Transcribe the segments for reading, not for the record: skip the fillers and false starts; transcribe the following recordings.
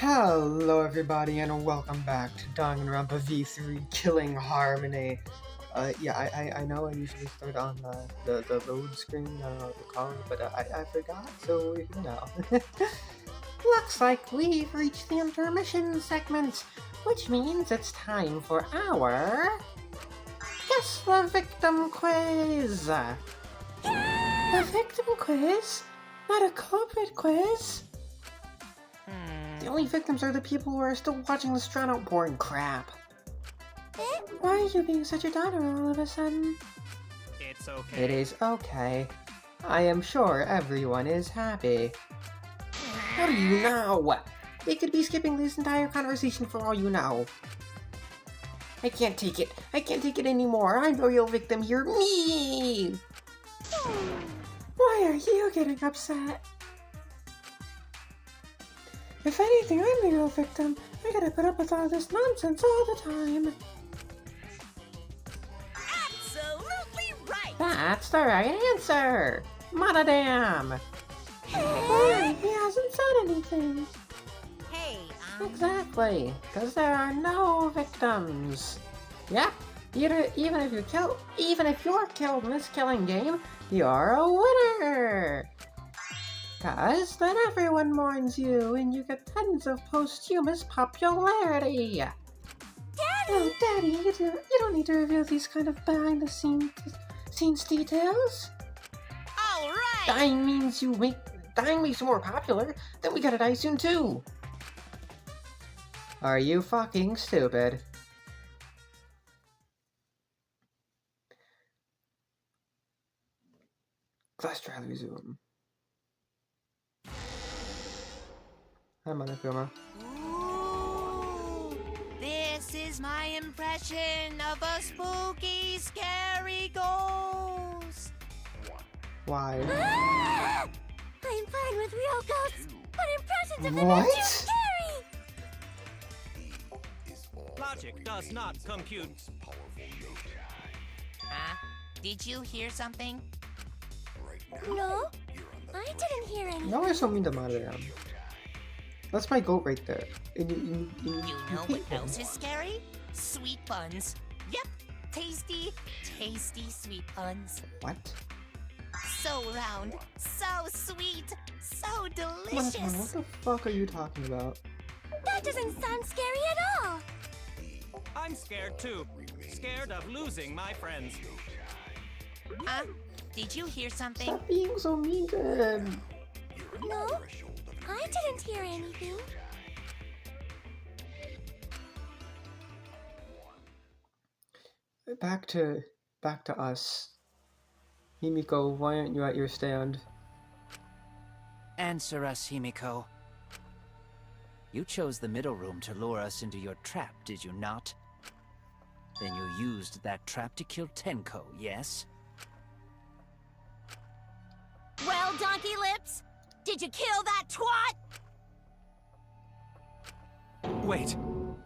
Hello everybody and welcome back to Danganronpa V3 Killing Harmony. I know I usually start on the load screen, the call, but I forgot, so we're here now. Looks like we've reached the intermission segment, which means it's time for our Guess the Victim Quiz! A victim quiz? Not a culprit quiz? The only victims are the people who are still watching this drawn-out boring crap. Why are you being such a downer all of a sudden? It's okay. It is okay. I am sure everyone is happy. How do you know? They could be skipping this entire conversation for all you know. I can't take it. I can't take it anymore. I'm the real victim here. Me! Why are you getting upset? If anything, I'm the real victim. I gotta put up with all this nonsense all the time. Absolutely right! That's the right answer! Monodam! Why? He hasn't said anything. Hey, Exactly, because there are no victims. Yep, even if you're killed in this killing game, you're a winner! Cause then everyone mourns you and you get tons of posthumous popularity. Daddy! Oh, Daddy, you don't need to reveal these kind of behind-the-scenes details. All right! Dying makes you more popular, then we gotta die soon too. Are you fucking stupid? Class trial resume. Hi, Monokuma. Ooh, this is my impression of a spooky, scary ghost. Why? I'm fine with real ghosts, but impressions of them What? are too scary. Logic does not compute. Huh? Did you hear something? No, I didn't hear anything. No, I don't mean to monitor him. That's my goat right there. And you You know hate what him. else is scary? Sweet buns. Yep, tasty, tasty sweet buns. What? So round, so sweet, so What delicious. the fuck are you talking about? That doesn't sound scary at all. I'm scared too. Scared of losing my friends. Did you hear something? Stop being so mean to him. No, I didn't hear anything. Back to us. Himiko, why aren't you at your stand? Answer us, Himiko. You chose the middle room to lure us into your trap, did you not? Then you used that trap to kill Tenko, yes? Well, Donkey Lips, did you kill that twat? Wait,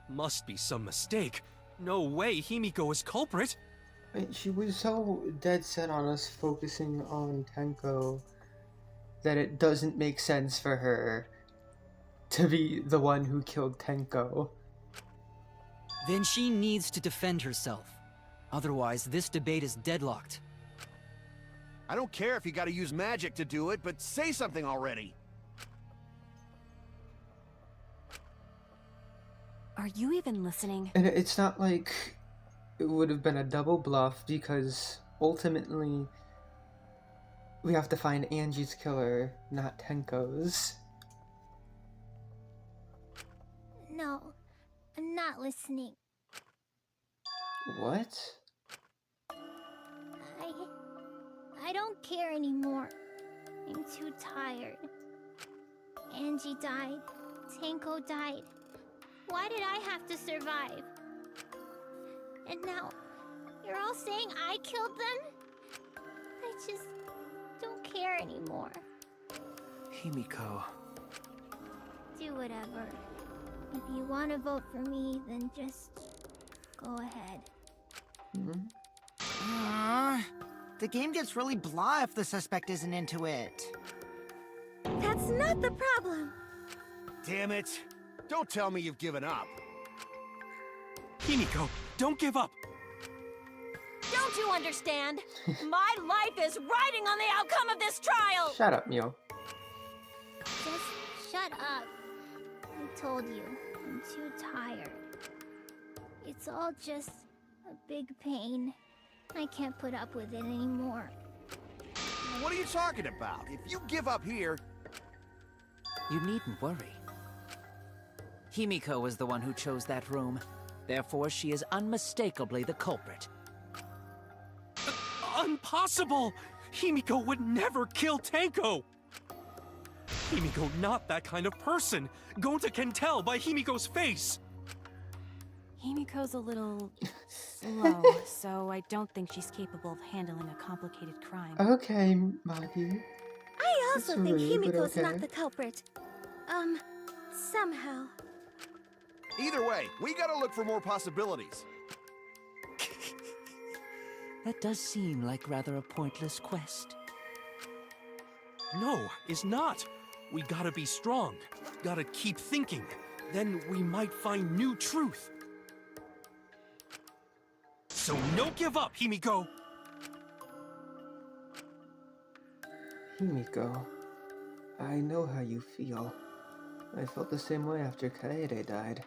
must be some mistake. No way Himiko is culprit. She was so dead set on us focusing on Tenko that it doesn't make sense for her to be the one who killed Tenko. Then she needs to defend herself. Otherwise, this debate is deadlocked. I don't care if you gotta use magic to do it, but say something already. Are you even listening? And it's not like it would have been a double bluff, because ultimately we have to find Angie's killer, not Tenko's. No, I'm not listening. What? I don't care anymore. I'm too tired. Angie died. Tanko died. Why did I have to survive? And now, you're all saying I killed them? I just don't care anymore. Himiko. Do whatever. If you want to vote for me, then just go ahead. The game gets really blah if the suspect isn't into it. That's not the problem. Damn it. Don't tell me you've given up. Himiko, don't give up! Don't you understand? My life is riding on the outcome of this trial! Shut up, Mio. Just shut up. I told you, I'm too tired. It's all just a big pain. I can't put up with it anymore. What are you talking about? If you give up here... You needn't worry. Himiko was the one who chose that room. Therefore, she is unmistakably the culprit. Impossible! Himiko would never kill Tenko! Himiko not that kind of person! Gonta can tell by Himiko's face! Himiko's a little slow, so I don't think she's capable of handling a complicated crime. Okay, Maggie. I also It's think rude, but Himiko's okay. not the culprit. Somehow. Either way, we gotta look for more possibilities. That does seem like rather a pointless quest. No, it's not. We gotta be strong. Gotta keep thinking. Then we might find new truth. So no give up, Himiko! Himiko, I know how you feel. I felt the same way after Kaede died.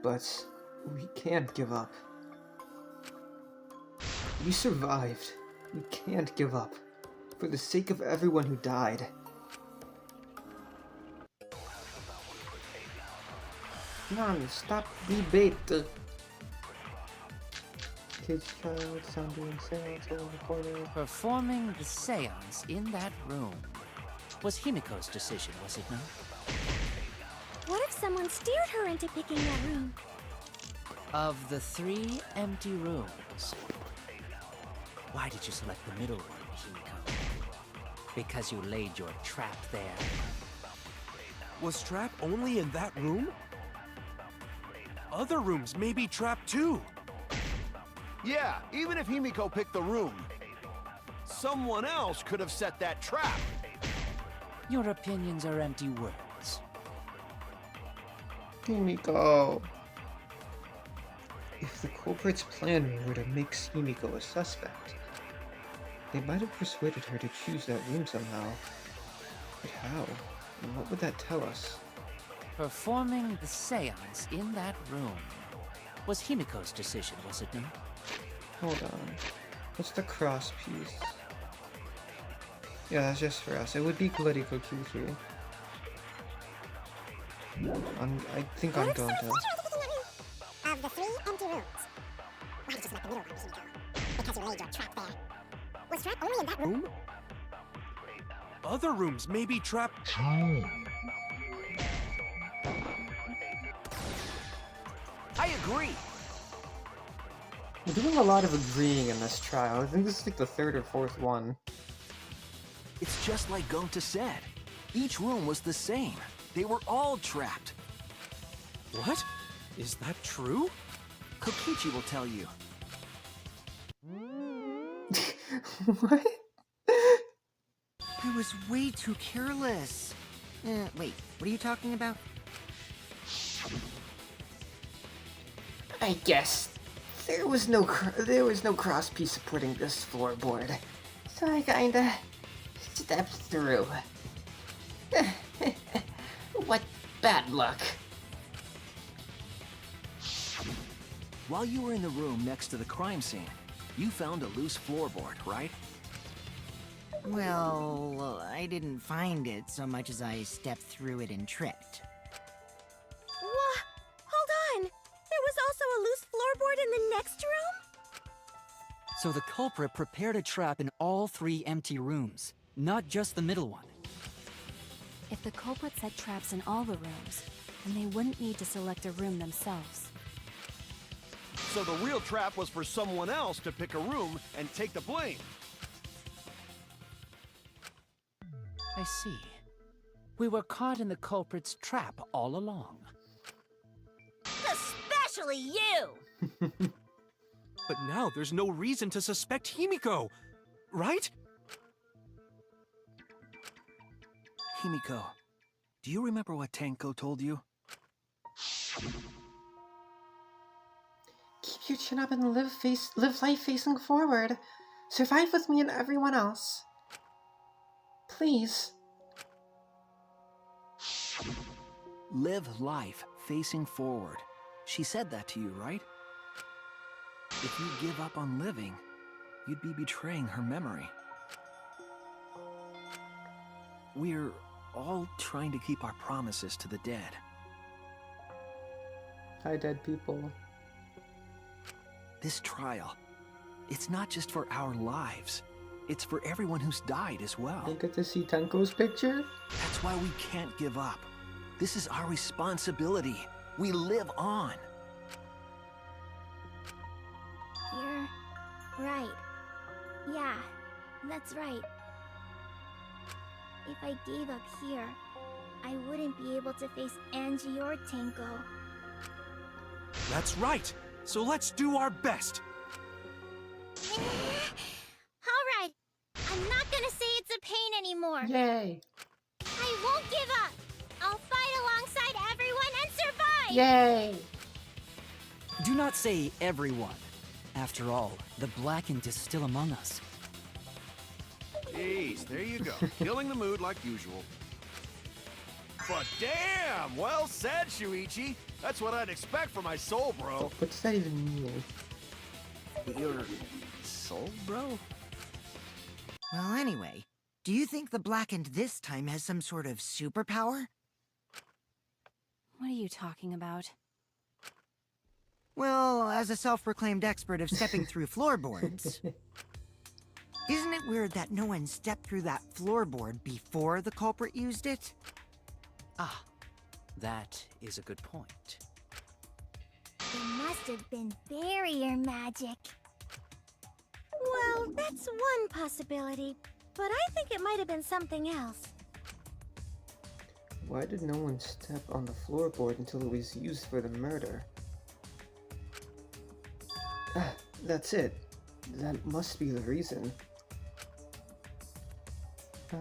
But we can't give up. We survived. We can't give up. For the sake of everyone who died. Come on, stop debate. Kid's child, sound doing seance in the corner. Performing the seance in that room was Himiko's decision, was it not? What if someone steered her into picking that room? Of the 3 empty rooms, why did you select the middle one, Himiko? Because you laid your trap there. Was trap only in that room? Other rooms may be trapped too. Yeah, even if Himiko picked the room, someone else could have set that trap. Your opinions are empty words. Himiko. If the culprit's plan were to make Himiko a suspect, they might have persuaded her to choose that room somehow. But how? And what would that tell us? Performing the seance in that room was Himiko's decision, was it not? Hold on. What's the cross piece? Yeah, that's just for us. It would be Political Q3. I think I'm going to. Of the 3 empty rooms, why did you select the middle one, Himiko? Because you laid your trap there. Was trap only in that room? Other rooms may be trapped. I agree. We're doing a lot of agreeing in this trial. I think this is like the 3rd or 4th one. It's just like Gonta said. Each room was the same. They were all trapped. What? Is that true? Kokichi will tell you. What? I was way too careless. Wait, what are you talking about? I guess there was no cross piece supporting this floorboard, so I kinda stepped through. What bad luck. While you were in the room next to the crime scene, you found a loose floorboard, right? Well, I didn't find it so much as I stepped through it and tripped. What? Hold on! There was also a loose floorboard in the next room? So the culprit prepared a trap in all 3 empty rooms, not just the middle one. If the culprit set traps in all the rooms, then they wouldn't need to select a room themselves. So the real trap was for someone else to pick a room and take the blame. I see. We were caught in the culprit's trap all along. Especially you! But now there's no reason to suspect Himiko, right? Himiko, Do you remember what Tenko told you? Keep your chin up and live life facing forward. Survive with me and everyone else. Please. Live life facing forward. She said that to you, right? If you give up on living, you'd be betraying her memory. We're all trying to keep our promises to the dead. Hi, dead people. This trial, it's not just for our lives. It's for everyone who's died as well. I get to see Tenko's picture? That's why we can't give up. This is our responsibility. We live on. You're right. Yeah, that's right. If I gave up here, I wouldn't be able to face Angie or Tenko. That's right. So let's do our best. Alright, I'm not gonna say it's a pain anymore. Yay! I won't give up. I'll fight alongside everyone and survive! Yay! Do not say everyone. After all, the Blackened is still among us. Jeez, there you go. Killing the mood like usual. But damn! Well said, Shuichi. That's what I'd expect from my soul, bro. What does that even mean? Your soul, bro? Well, anyway, do you think the Blackened this time has some sort of superpower? What are you talking about? Well, as a self-proclaimed expert of stepping through floorboards, isn't it weird that no one stepped through that floorboard before the culprit used it? Ah, that is a good point. It must have been barrier magic. Well, that's one possibility, but I think it might have been something else. Why did no one step on the floorboard until it was used for the murder? Ah, that's it. That must be the reason. I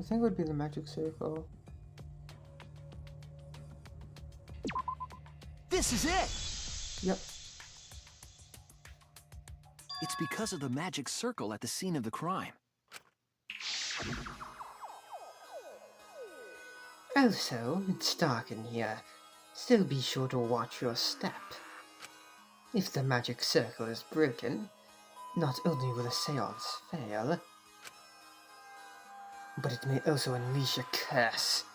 think it would be the magic circle. This is it! Yep. It's because of the magic circle at the scene of the crime. Also, it's dark in here. Still be sure to watch your step. If the magic circle is broken, not only will the seance fail, but it may also unleash a curse.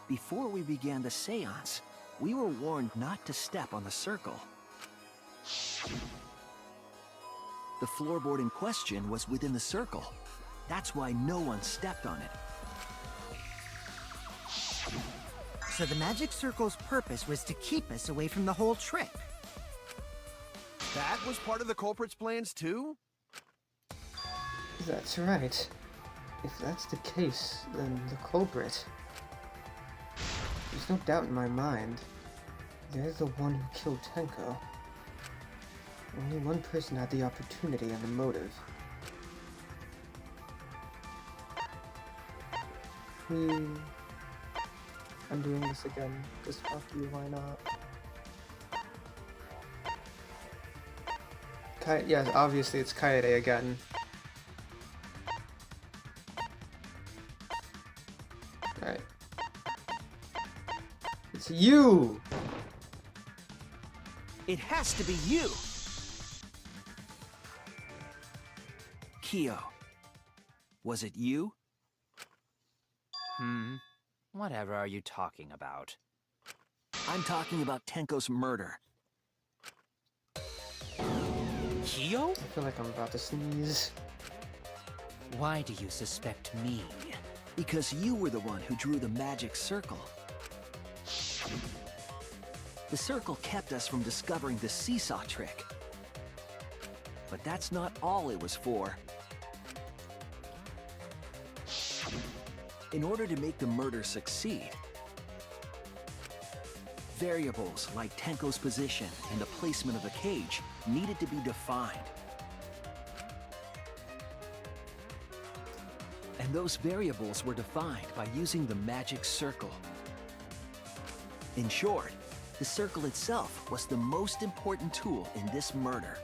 Before we began the seance, we were warned not to step on the circle. The floorboard in question was within the circle. That's why no one stepped on it. So the magic circle's purpose was to keep us away from the whole trick. That was part of the culprit's plans too? That's right. If that's the case, then the culprit... There's no doubt in my mind. They're the one who killed Tenko. Only one person had the opportunity and the motive. I'm doing this again, because fuck you, why not? Yes, obviously it's Kaede again. Alright. It's you! It has to be you! Kyo. Was it you? Whatever are you talking about? I'm talking about Tenko's murder. Kyo? I feel like I'm about to sneeze. Why do you suspect me? Because you were the one who drew the magic circle. The circle kept us from discovering the seesaw trick. But that's not all it was for. In order to make the murder succeed, Variables like Tenko's position and the placement of the cage needed to be defined. And those variables were defined by using the magic circle. In short, the circle itself was the most important tool in this murder.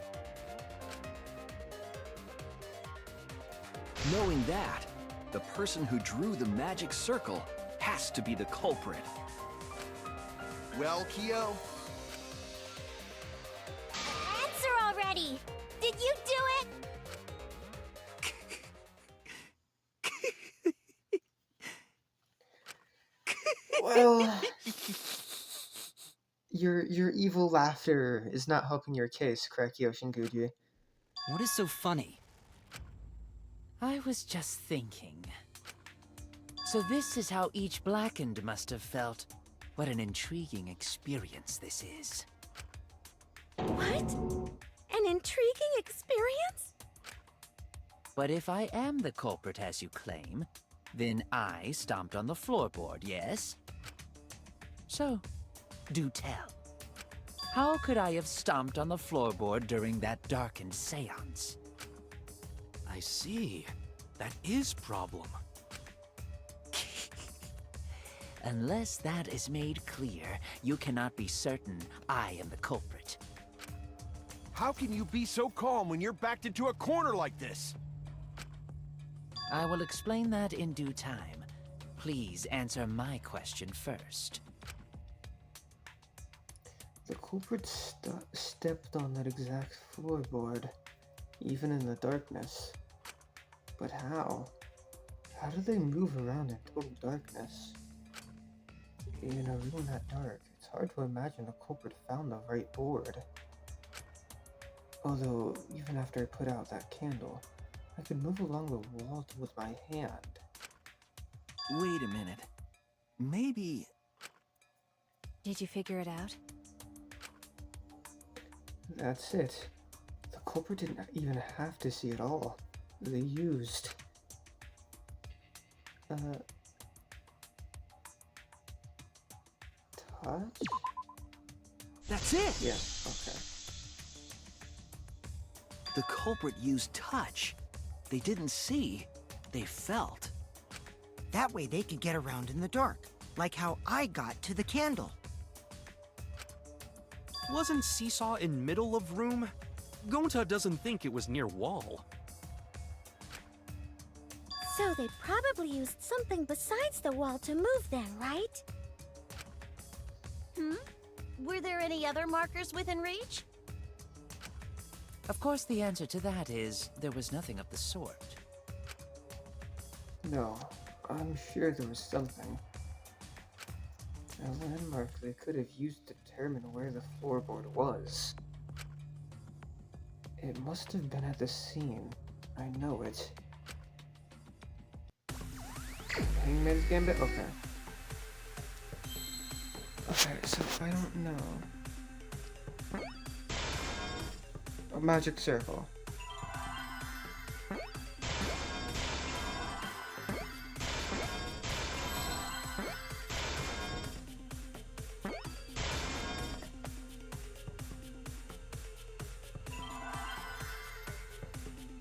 Knowing that, the person who drew the magic circle has to be the culprit. Well, Kyo? Answer already! Did you do it? Well, your evil laughter is not helping your case, correct, Yoshinguji? What is so funny? I was just thinking. So this is how each Blackened must have felt. What an intriguing experience this is. What? An intriguing experience? But if I am the culprit as you claim, then I stomped on the floorboard, yes? So, do tell. How could I have stomped on the floorboard during that darkened seance? I see. That is problem. Unless that is made clear, you cannot be certain I am the culprit. How can you be so calm when you're backed into a corner like this? I will explain that in due time. Please answer my question first. The culprit stepped on that exact floorboard, even in the darkness. But how? How do they move around in total darkness? In a room that dark, it's hard to imagine the culprit found the right board. Although, even after I put out that candle, I could move along the wall with my hand. Wait a minute. Maybe... Did you figure it out? That's it. The culprit didn't even have to see it all. They used... touch? That's it! Yeah, okay. The culprit used touch. They didn't see, they felt. That way they could get around in the dark, like how I got to the candle. Wasn't Seesaw in middle of room? Gonta doesn't think it was near wall. So they probably used something besides the wall to move then, right? Were there any other markers within reach? Of course, the answer to that is there was nothing of the sort. No, I'm sure there was something. A landmark they could have used to determine where the floorboard was. It must have been at the scene. I know it. Hangman's Gambit? Okay. Okay, so I don't know. A magic circle.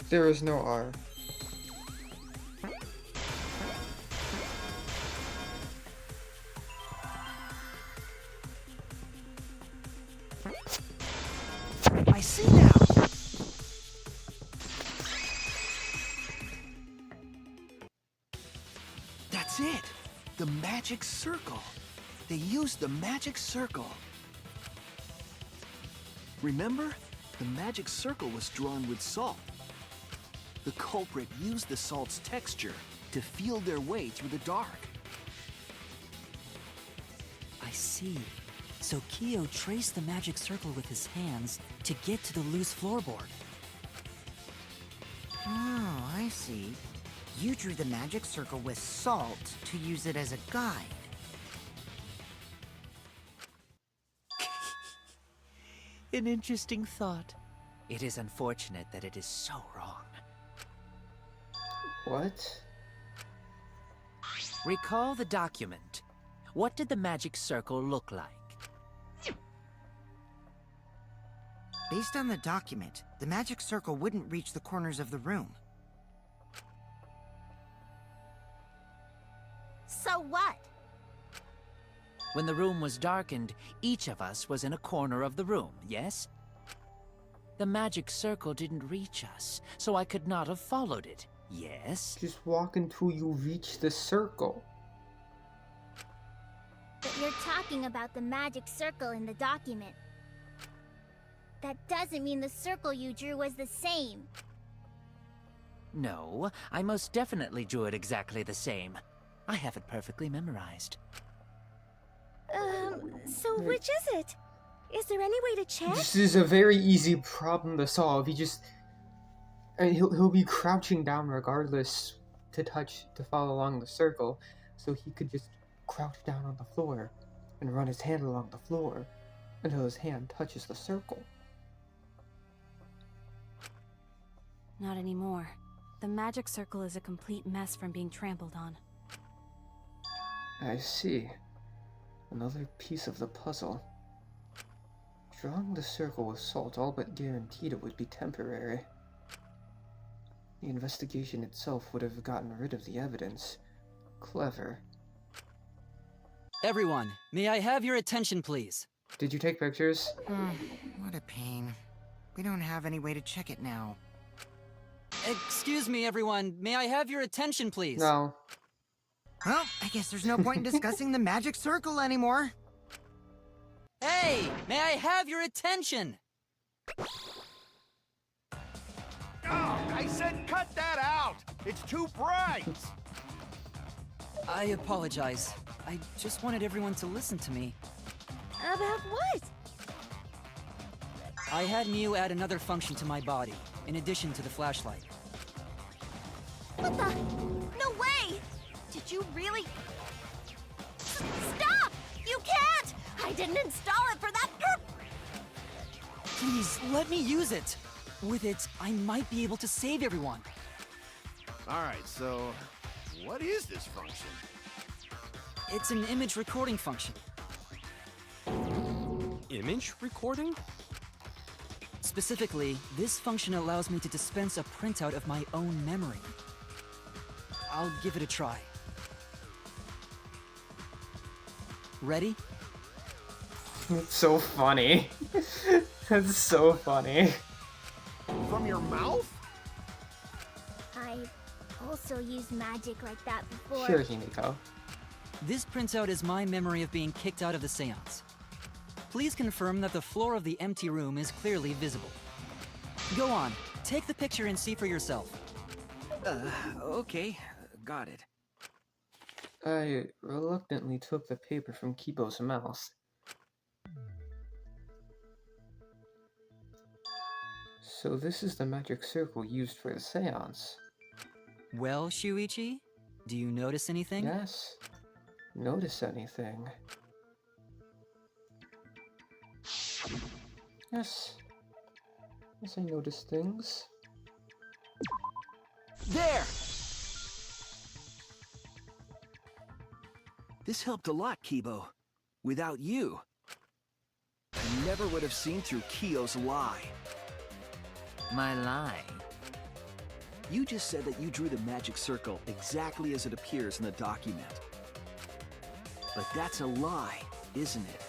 There is no R. I see now! That's it! The magic circle. They used the magic circle. Remember? The magic circle was drawn with salt. The culprit used the salt's texture to feel their way through the dark. I see. So Kyo traced the magic circle with his hands to get to the loose floorboard. Oh, I see. You drew the magic circle with salt to use it as a guide. An interesting thought. It is unfortunate that it is so wrong. What? Recall the document. What did the magic circle look like? Based on the document, the magic circle wouldn't reach the corners of the room. So what? When the room was darkened, each of us was in a corner of the room, yes? The magic circle didn't reach us, so I could not have followed it, yes? Just walk until you reach the circle. But you're talking about the magic circle in the document. That doesn't mean the circle you drew was the same. No, I most definitely drew it exactly the same. I have it perfectly memorized. So which is it? Is there any way to check? This is a very easy problem to solve. He just... and he'll be crouching down regardless to follow along the circle. So he could just crouch down on the floor and run his hand along the floor until his hand touches the circle. Not anymore. The magic circle is a complete mess from being trampled on. I see. Another piece of the puzzle. Drawing the circle with salt all but guaranteed it would be temporary. The investigation itself would have gotten rid of the evidence. Clever. Everyone, may I have your attention, please? Did you take pictures? What a pain. We don't have any way to check it now. Excuse me, everyone. May I have your attention, please? No. Well, I guess there's no point in discussing the magic circle anymore. Hey, may I have your attention? Oh, I said cut that out! It's too bright! I apologize. I just wanted everyone to listen to me. About what? I had Mew add another function to my body, in addition to the flashlight. What the? No way! Did you really? Stop! You can't! I didn't install it for that purpose! Please, let me use it. With it, I might be able to save everyone. Alright, so what is this function? It's an image recording function. Image recording? Specifically, this function allows me to dispense a printout of my own memory. I'll give it a try. Ready? It's so funny. That's so funny. From your mouth? I also used magic like that before. Sure, Himiko. This printout is my memory of being kicked out of the seance. Please confirm that the floor of the empty room is clearly visible. Go on, take the picture and see for yourself. Okay. Got it. I reluctantly took the paper from Kibo's mouth. So this is the magic circle used for the seance. Well, Shuichi, do you notice anything? Yes. Notice anything? Yes. Yes, I notice things. There! This helped a lot, Kibo. Without you, I never would have seen through Kyo's lie. My lie? You just said that you drew the magic circle exactly as it appears in the document. But that's a lie, isn't it?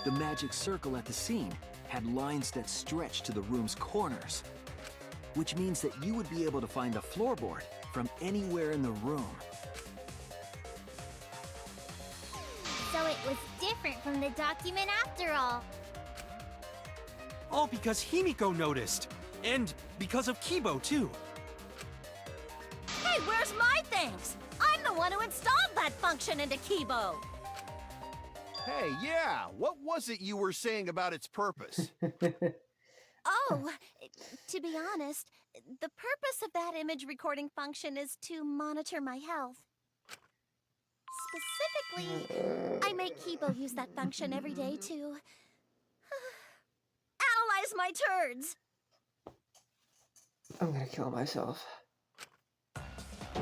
The magic circle at the scene had lines that stretched to the room's corners, which means that you would be able to find the floorboard from anywhere in the room. So it was different from the document after all. All because Himiko noticed. And because of Kibo, too. Hey, where's my things? I'm the one who installed that function into Kibo. Hey, yeah, what was it you were saying about its purpose? Oh, to be honest, the purpose of that image recording function is to monitor my health. Specifically, I make Kibo use that function every day to analyze my turds. I'm gonna kill myself.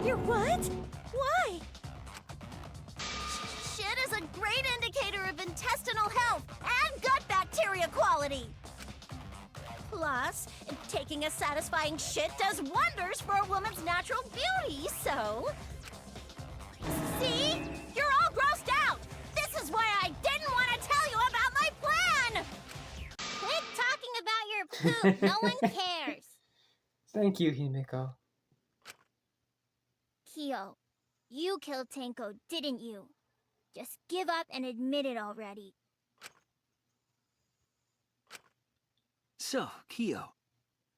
You're what? Why? Shit is a great indicator of intestinal health and gut balance. ability. Plus, taking a satisfying shit does wonders for a woman's natural beauty, so... See? You're all grossed out! This is why I didn't want to tell you about my plan! Quit talking about your poop. No one cares. Thank you, Himiko. Kyo, you killed Tenko, didn't you? Just give up and admit it already. So, Kyo,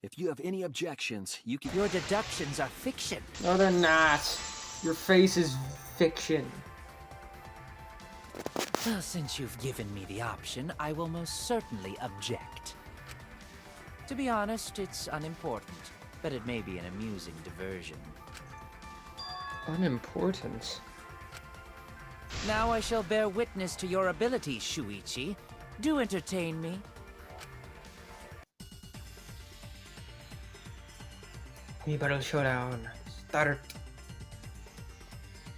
if you have any objections, you can... Your deductions are fiction. No, they're not. Your face is fiction. Well, since you've given me the option, I will most certainly object. To be honest, it's unimportant, but it may be an amusing diversion. Unimportant? Now I shall bear witness to your abilities, Shuichi. Do entertain me. We battle showdown. Start.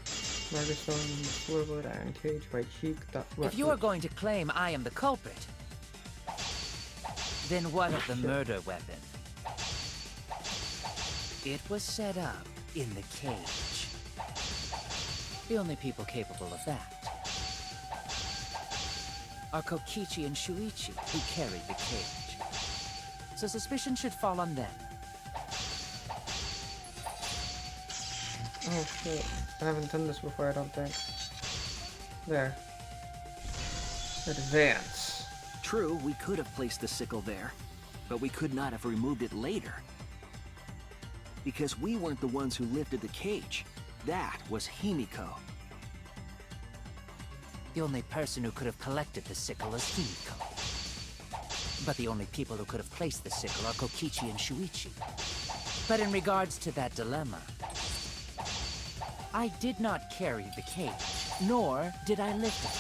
Margastone, floorboard, iron cage, white cheek. If you are going to claim I am the culprit, then what of the murder weapon? It was set up in the cage. The only people capable of that are Kokichi and Shuichi, who carried the cage. So suspicion should fall on them. Oh shit. I haven't done this before, I don't think. There. Advance. True, we could have placed the sickle there, but we could not have removed it later. Because we weren't the ones who lifted the cage. That was Himiko. The only person who could have collected the sickle is Himiko. But the only people who could have placed the sickle are Kokichi and Shuichi. But in regards to that dilemma, I did not carry the cage, nor did I lift it.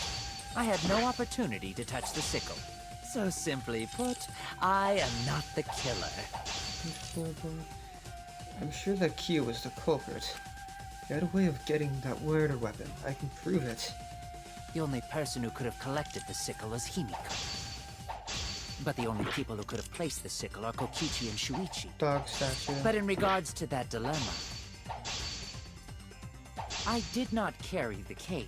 I had no opportunity to touch the sickle. So simply put, I am not the killer. I'm sure that Kyo was the culprit. He had a way of getting that murder weapon. I can prove it. The only person who could have collected the sickle is Himiko. But the only people who could have placed the sickle are Kokichi and Shuichi. Dog statue. But in regards to that dilemma, I did not carry the cage,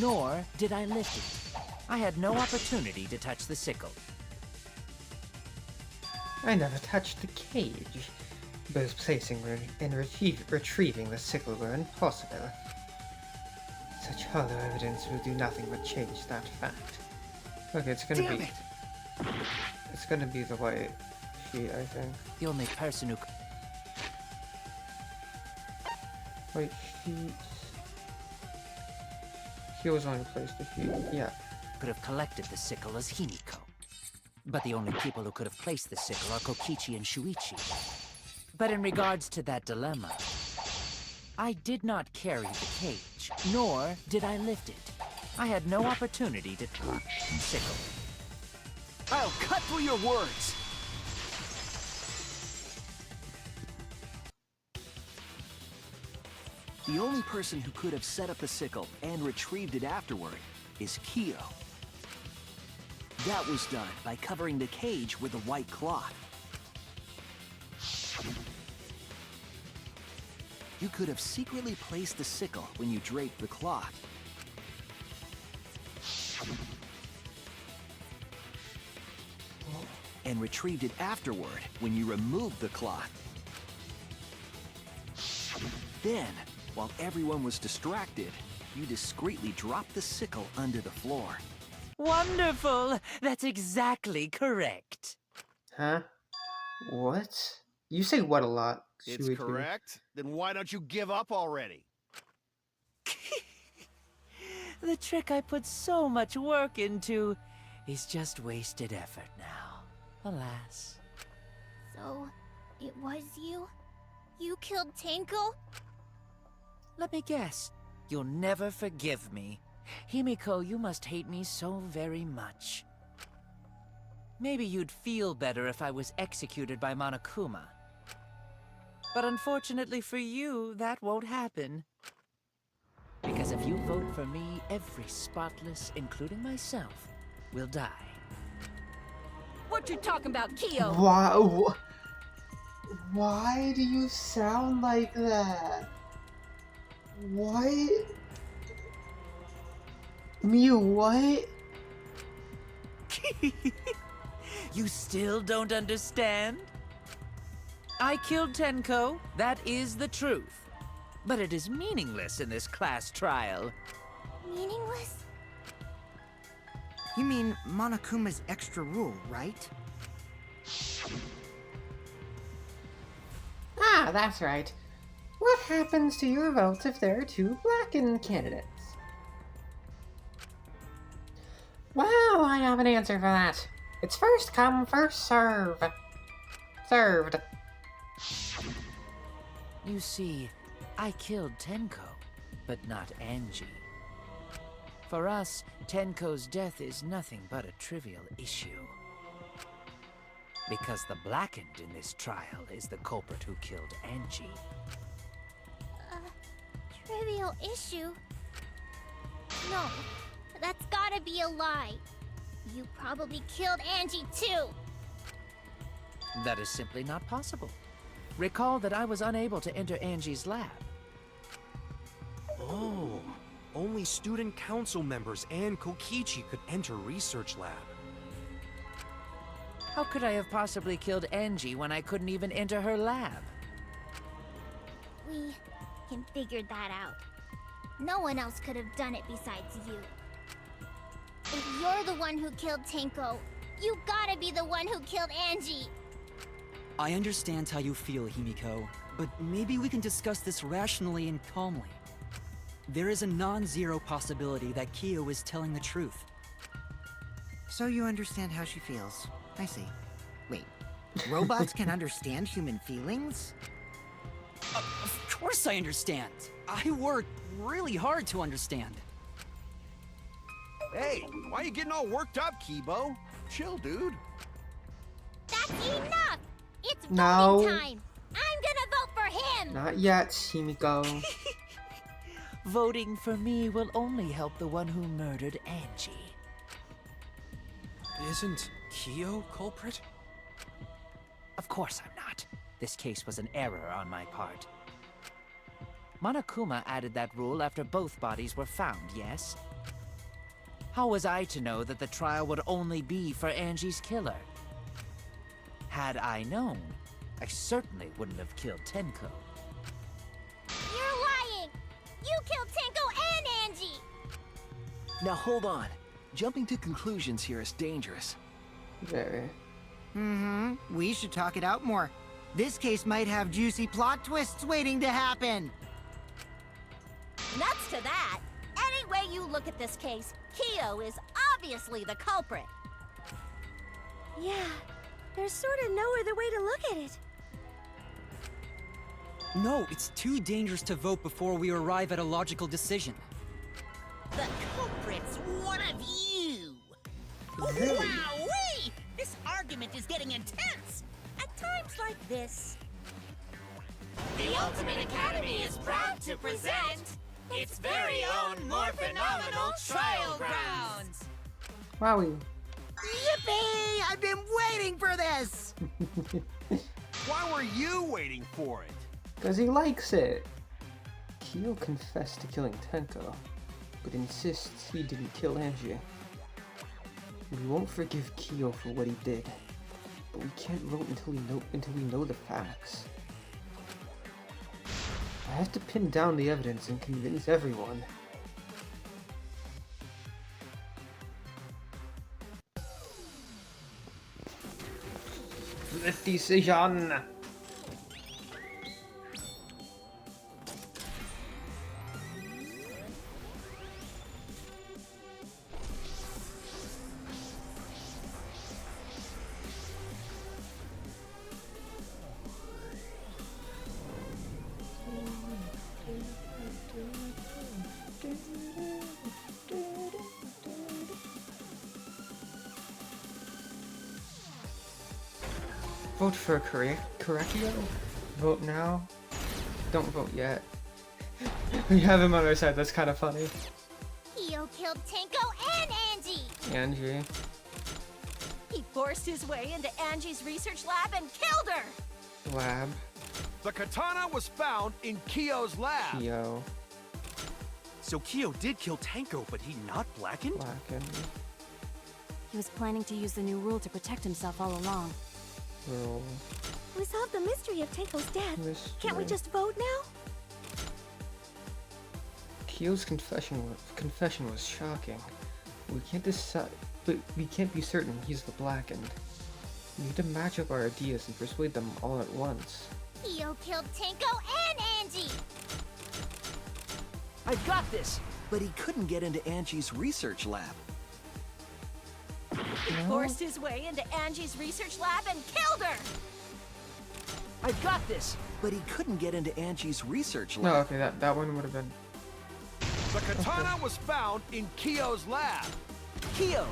nor did I lift it. I had no opportunity to touch the sickle. I never touched the cage. Both placing and retrieving the sickle were impossible. Such hollow evidence will do nothing but change that fact. Okay, it's gonna be... It's gonna be the white sheet, I think. The only person who... White sheet... He was on place the sheet, yeah. Could have collected the sickle as Himiko. But the only people who could have placed the sickle are Kokichi and Shuichi. But in regards to that dilemma, I did not carry the cage, nor did I lift it. I had no opportunity to touch the sickle. I'll cut through your words! The only person who could have set up the sickle and retrieved it afterward is Kyo. That was done by covering the cage with a white cloth. You could have secretly placed the sickle when you draped the cloth. And retrieved it afterward when you removed the cloth. Then, while everyone was distracted, you discreetly dropped the sickle under the floor. Wonderful! That's exactly correct. Huh? What? You say what a lot, It's Shuichi. correct. Then why don't you give up already? The trick I put so much work into is just wasted effort now. Alas. So, it was you? You killed Tenko? Let me guess. You'll never forgive me. Himiko, you must hate me so very much. Maybe you'd feel better if I was executed by Monokuma. But unfortunately for you, that won't happen. Because if you vote for me, every spotless, including myself, will die. What you talking about, Kyo? Why do you sound like that? What? Mew, what? You still don't understand? I killed Tenko, that is the truth. But it is meaningless in this class trial. Meaningless? You mean Monokuma's extra rule, right? Ah, that's right. What happens to your votes if there are two blackened candidates? Well, I have an answer for that. It's first come, first serve. Served. You see, I killed Tenko, but not Angie. For us, Tenko's death is nothing but a trivial issue. Because the blackened in this trial is the culprit who killed Angie. Trivial issue? No, that's gotta be a lie. You probably killed Angie too. That is simply not possible. Recall that I was unable to enter Angie's lab. Oh, only student council members and Kokichi could enter research lab. How could I have possibly killed Angie when I couldn't even enter her lab? We can figure that out. No one else could have done it besides you. If you're the one who killed Tenko, you gotta be the one who killed Angie. I understand how you feel, Himiko, but maybe we can discuss this rationally and calmly. There is a non-zero possibility that Kyo is telling the truth. So you understand how she feels. I see. Wait, robots can understand human feelings? Of course I understand. I worked really hard to understand. Hey, why are you getting all worked up, Kibo? Chill, dude. That's enough! It's No. voting time! I'm gonna vote for him! Not yet, Himiko. Voting for me will only help the one who murdered Angie. Isn't Kyo culprit? Of course I'm not. This case was an error on my part. Monokuma added that rule after both bodies were found, yes? How was I to know that the trial would only be for Angie's killer? Had I known, I certainly wouldn't have killed Tenko. You're lying! You killed Tenko and Angie! Now hold on. Jumping to conclusions here is dangerous. Very. We should talk it out more. This case might have juicy plot twists waiting to happen. Nuts to that. Any way you look at this case, Kyo is obviously the culprit. Yeah, there's sort of no other way to look at it. No, it's too dangerous to vote before we arrive at a logical decision. The culprit's one of you! Really? Wowee! This argument is getting intense! At times like this... The Ultimate Academy is proud to present its very own more phenomenal trial grounds! Wowie. Yippee! I've been waiting for this! Why were you waiting for it? Because he likes it. Kyo confessed to killing Tenko, but insists he didn't kill Angie. We won't forgive Kyo for what he did, but we can't vote until we know the facts. I have to pin down the evidence and convince everyone. The decision! Vote for Correctio? Vote now? Don't vote yet. We have him on our side, that's kind of funny. Kyo killed Tenko and Angie! Angie. He forced his way into Angie's research lab and killed her! Lab. The katana was found in Kyo's lab. Kyo. So Kyo did kill Tanko, but he not blackened? Blackened. He was planning to use the new rule to protect himself all along. Rule. We solved the mystery of Tanko's death. Mystery. Can't we just vote now? Kyo's confession was shocking. We can't decide, but we can't be certain he's the blackened. We need to match up our ideas and persuade them all at once. Kyo killed Tanko and Angie! I've got this! But he couldn't get into Angie's research lab. He forced his way into Angie's research lab and killed her! I've got this! But he couldn't get into Angie's research No, lab. okay, that one would have been. The katana was found in Kyo's lab. Kyo!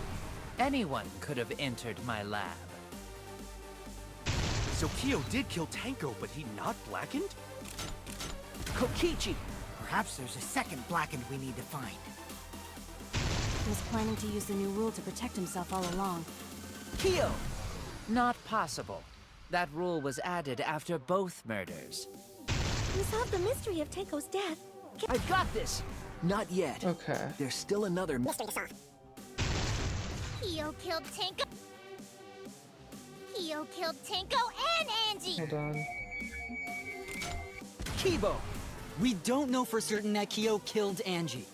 Anyone could have entered my lab. So Kyo did kill Tanko, but he not blackened? Kokichi! Perhaps there's a second blackened we need to find. He was planning to use the new rule to protect himself all along. Kyo! Not possible. That rule was added after both murders. We solved the mystery of Tanko's death. I've got this! Not yet. Okay. There's still another Mystery to solve. Kyo killed Tanko. Kyo killed Tanko and Angie! Hold on. Kibo! We don't know for certain that Kyo killed Angie.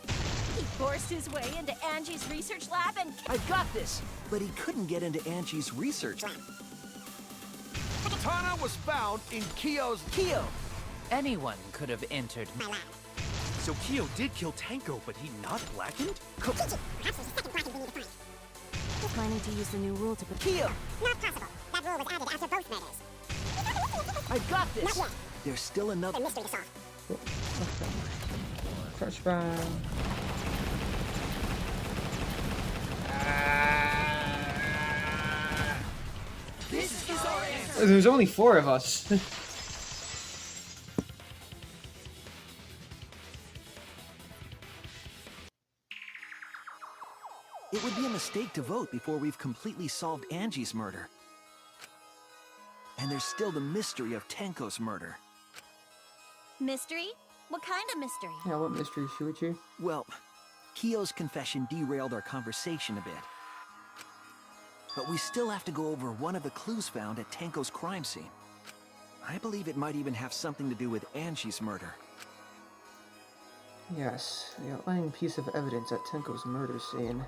He forced his way into Angie's research lab and I've got this! But he couldn't get into Angie's research lab. The katana was found in Kyo's Kyo! Anyone could have entered My lab. So Kyo did kill Tanko, but he not blackened? Kokichi! Perhaps there's a second blackened we need to find. He's planning to use the new rule to protect. Kyo! Not possible. That rule was added after both murders. I've got this! Not yet. There's still another. The mystery to solve. Okay. Crush bomb. This is our answer. There's only 4 of us. It would be a mistake to vote before we've completely solved Angie's murder. And there's still the mystery of Tanko's murder. Mystery? What kind of mystery? Yeah, what mystery, Shuichi? Well, Kyo's confession derailed our conversation a bit. But we still have to go over one of the clues found at Tanko's crime scene. I believe it might even have something to do with Angie's murder. Yes, the outlying piece of evidence at Tenko's murder scene.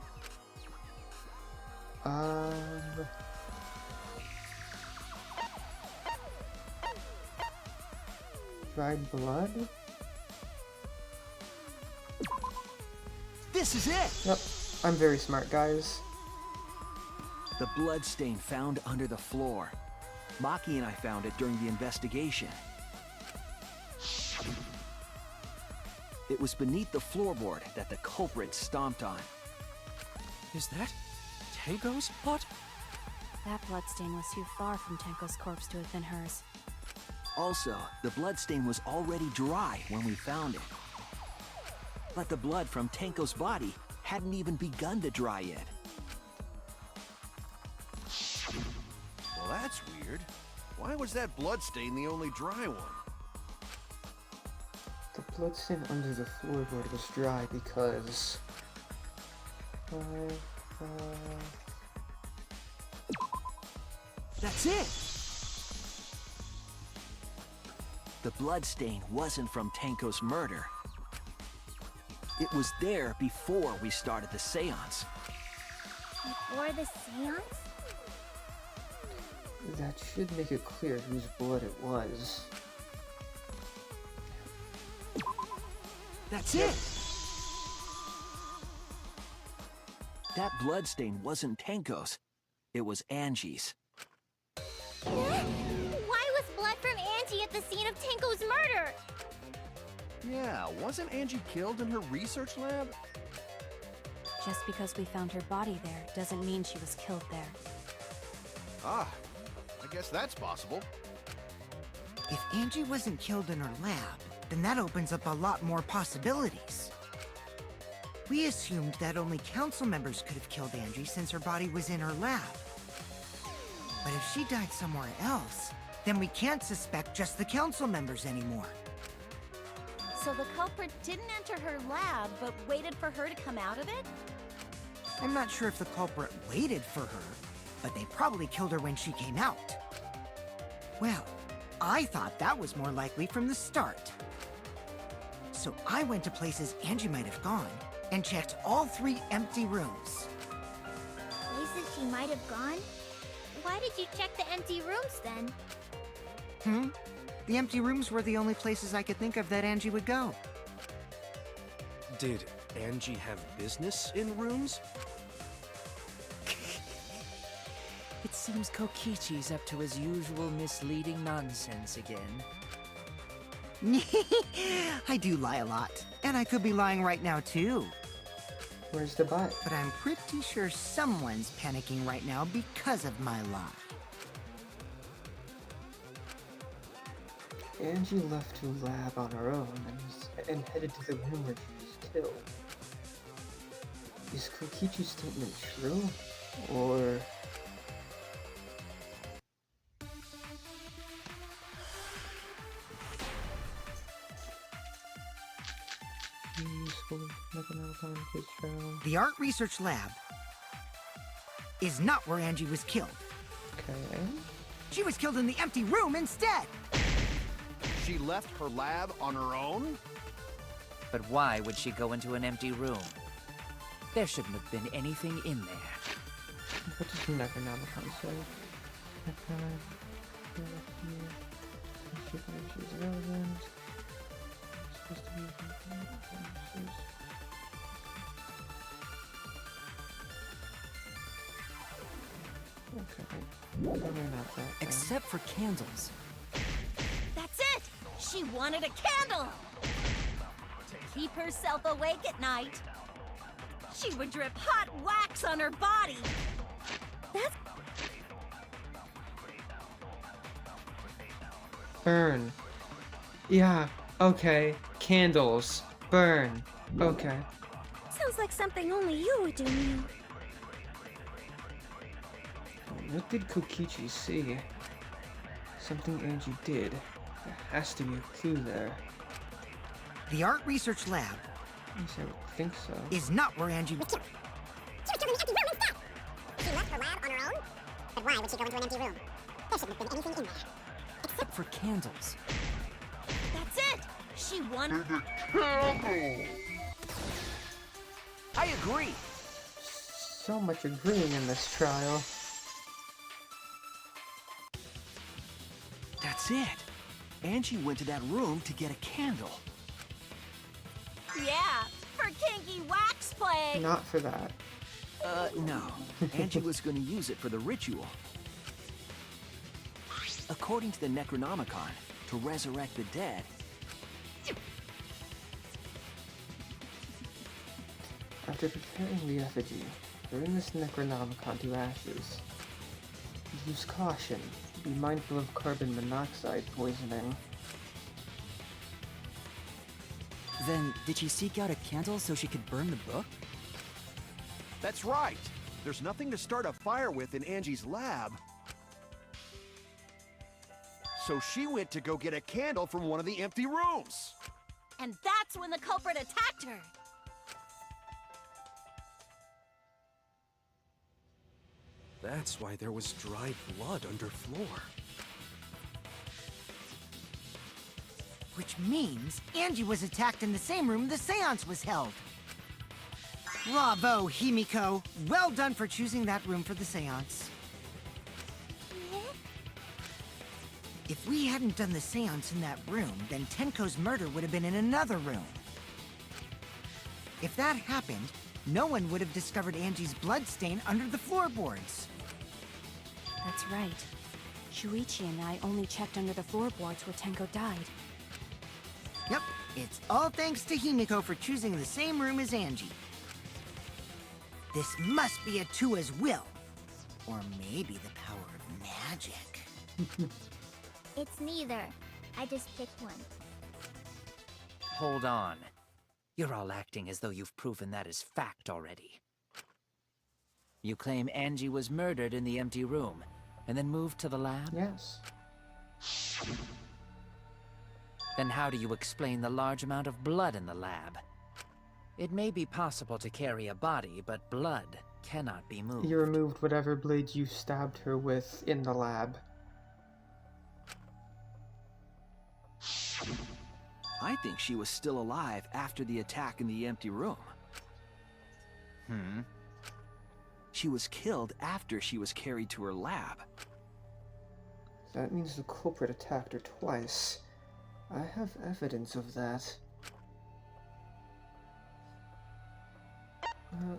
Dried blood? This is it! Yep, I'm very smart, guys. The blood stain found under the floor. Maki and I found it during the investigation. It was beneath the floorboard that the culprit stomped on. Is that Tanko's blood? That bloodstain was too far from Tenko's corpse to have been hers. Also, the bloodstain was already dry when we found it. But the blood from Tanko's body hadn't even begun to dry yet. Well, that's weird. Why was that bloodstain the only dry one? The bloodstain under the floorboard was dry because... That's it! The bloodstain wasn't from Tanko's murder. It was there before we started the seance. Before the seance? That should make it clear whose blood it was. That's it! That bloodstain wasn't Tanko's. It was Angie's. Why was blood from Angie at the scene of Tanko's murder? Yeah, wasn't Angie killed in her research lab? Just because we found her body there doesn't mean she was killed there. Ah, I guess that's possible. If Angie wasn't killed in her lab, then that opens up a lot more possibilities. We assumed that only council members could have killed Angie since her body was in her lab. But if she died somewhere else, then we can't suspect just the council members anymore. So the culprit didn't enter her lab, but waited for her to come out of it? I'm not sure if the culprit waited for her, but they probably killed her when she came out. Well, I thought that was more likely from the start. So I went to places Angie might have gone and checked all 3 empty rooms. Places she might have gone? Why did you check the empty rooms then? The empty rooms were the only places I could think of that Angie would go. Did Angie have business in rooms? It seems Kokichi's up to his usual misleading nonsense again. I do lie a lot, and I could be lying right now too. Where's the butt? But I'm pretty sure someone's panicking right now because of my lie. Angie left her lab on her own and headed to the room where she was killed. Is Kokichi's statement true? Or... The art research lab is not where Angie was killed. Okay. She was killed in the empty room instead. She left her lab on her own? But why would she go into an empty room? There shouldn't have been anything in there. What does the Necronomicon say? She's relevant. Supposed to be... Okay. No, not that. Except for candles. That's it! She wanted a candle! To keep herself awake at night. She would drip hot wax on her body. That's... Burn. Yeah, okay. Candles. Burn. Okay. Sounds like something only you would do, Neil. What did Kokichi see? Something Angie did. There has to be a clue there. The art research lab Yes, I would think so. is not where Angie was killed. She was killed in the empty room instead. She left her lab on her own? But why would she go into an empty room? There shouldn't have been anything in there. Except for candles. That's it! She wanted... I agree. So much agreeing in this trial. That's it. Angie went to that room to get a candle. Yeah, for kinky wax play! Not for that. No. Angie was going to use it for the ritual. According to the Necronomicon, to resurrect the dead. After preparing the effigy, burn this Necronomicon to ashes. Use caution. Be mindful of carbon monoxide poisoning. Then, did she seek out a candle so she could burn the book? That's right. There's nothing to start a fire with in Angie's lab. So she went to go get a candle from one of the empty rooms. And that's when the culprit attacked her. That's why there was dried blood under floor. which means Angie was attacked in the same room the seance was held. Bravo, Himiko. Well done for choosing that room for the seance. If we hadn't done the seance in that room, then Tenko's murder would have been in another room. If that happened, no one would have discovered Angie's bloodstain under the floorboards. That's right. Shuichi and I only checked under the floorboards where Tenko died. Yep, it's all thanks to Himiko for choosing the same room as Angie. This must be a Tua's will. Or maybe the power of magic. It's neither. I just picked one. Hold on. You're all acting as though you've proven that as fact already. You claim Angie was murdered in the empty room, and then moved to the lab? Yes. Then how do you explain the large amount of blood in the lab? It may be possible to carry a body, but blood cannot be moved. You removed whatever blade you stabbed her with in the lab. I think she was still alive after the attack in the empty room. She was killed after she was carried to her lab. That means the culprit attacked her twice. I have evidence of that.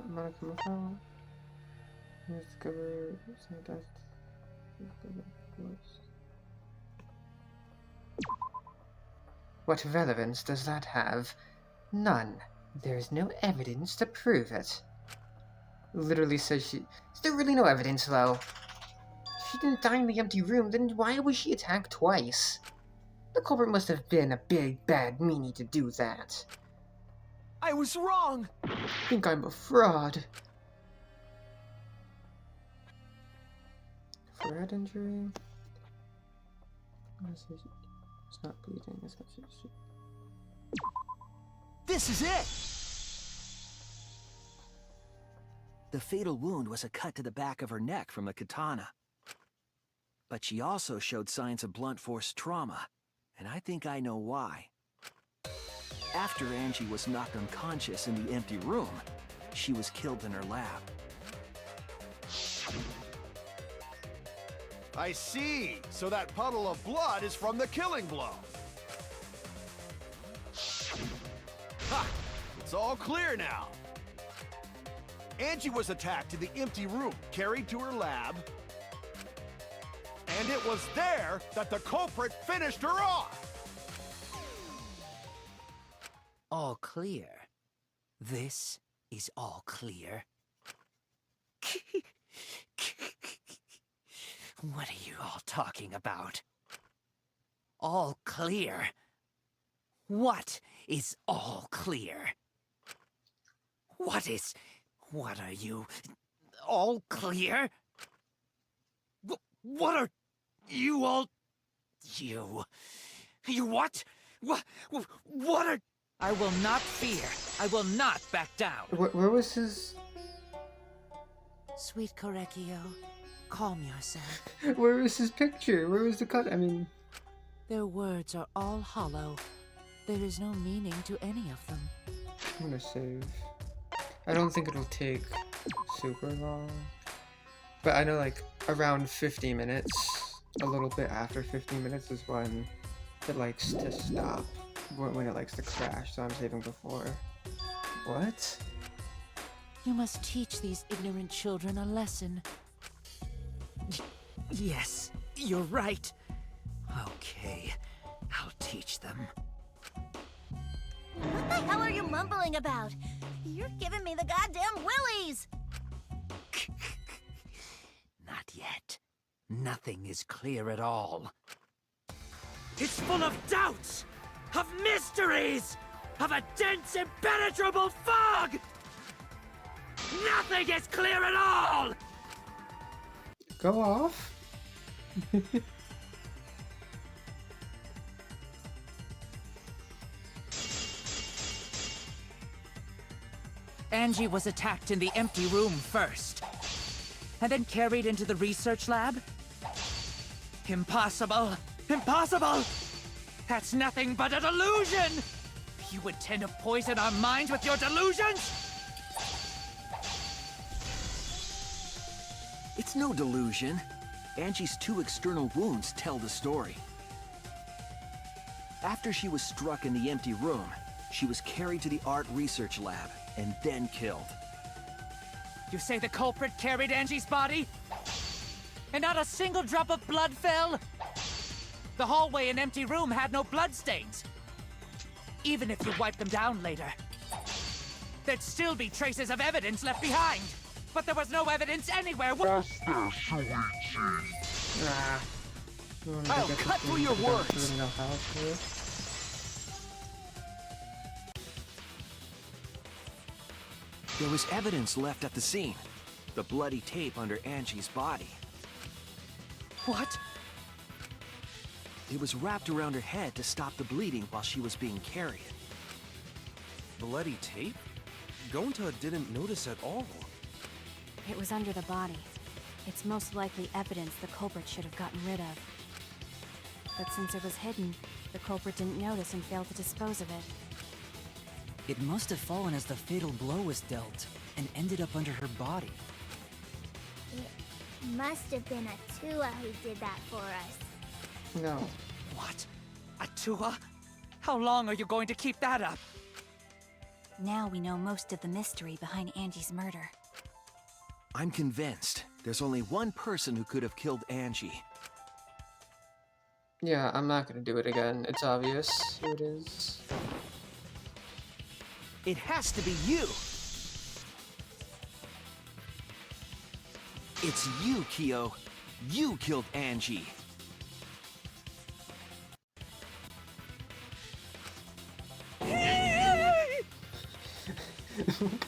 Monica discover What relevance does that have? None. There is no evidence to prove it. Literally says she... Is there really no evidence, though? If she didn't die in the empty room, then why was she attacked twice? The culprit must have been a big, bad meanie to do that. I was wrong! I think I'm a fraud. Forehead injury? It's not bleeding, it's not just... This is it! The fatal wound was a cut to the back of her neck from the katana. But she also showed signs of blunt force trauma, and I think I know why. After Angie was knocked unconscious in the empty room, she was killed in her lab. I see. So that puddle of blood is from the killing blow. Ha! It's all clear now. Angie was attacked in the empty room, carried to her lab, and it was there that the culprit finished her off. All clear. This is all clear. What are you all talking about? All clear? What is all clear? What are you? All clear? What are you all... You what? What are... I will not fear. I will not back down. Where was his... Sweet Korekio, calm yourself. Where was his picture? Where was the cut? I mean... Their words are all hollow. There is no meaning to any of them. I'm gonna save. I don't think it'll take super long. But I know like around 50 minutes, a little bit after 50 minutes is when it likes to stop. When it likes to crash, so I'm saving before. What? You must teach these ignorant children a lesson. Yes, you're right. Okay, I'll teach them. What the hell are you mumbling about? You're giving me the goddamn willies! Not yet. Nothing is clear at all. It's full of doubts! Of mysteries! Of a dense, impenetrable fog! Nothing is clear at all! Go off? Angie was attacked in the empty room first, and then carried into the research lab? Impossible! Impossible! That's nothing but a delusion! You intend to poison our minds with your delusions? It's no delusion. Angie's 2 external wounds tell the story. After she was struck in the empty room, she was carried to the art research lab and then killed. You say the culprit carried Angie's body? And not a single drop of blood fell? The hallway and empty room had no bloodstains. Even if you wipe them down later, there'd still be traces of evidence left behind. But there was no evidence anywhere. I'll cut through your words. There was evidence left at the scene. The bloody tape under Angie's body. What? It was wrapped around her head to stop the bleeding while she was being carried. Bloody tape? Gonta didn't notice at all. It was under the body. It's most likely evidence the culprit should have gotten rid of. But since it was hidden, the culprit didn't notice and failed to dispose of it. It must have fallen as the fatal blow was dealt, and ended up under her body. It must have been Atua who did that for us. No. What? Atua? How long are you going to keep that up? Now we know most of the mystery behind Angie's murder. I'm convinced there's only one person who could have killed Angie. Yeah, I'm not gonna do it again. It's obvious who it is. It has to be you! It's you, Kyo. You killed Angie.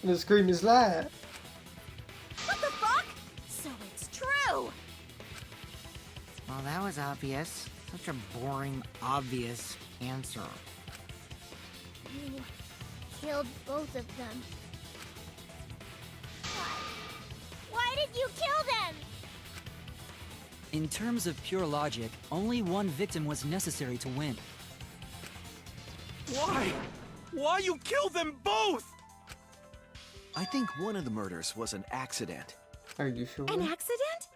The scream is that. What the fuck? So it's true! Well, that was obvious. Such a boring, obvious answer. You killed both of them. Why did you kill them? In terms of pure logic, only one victim was necessary to win. Why? Why you kill them both? I think one of the murders was an accident. Are you sure? An accident?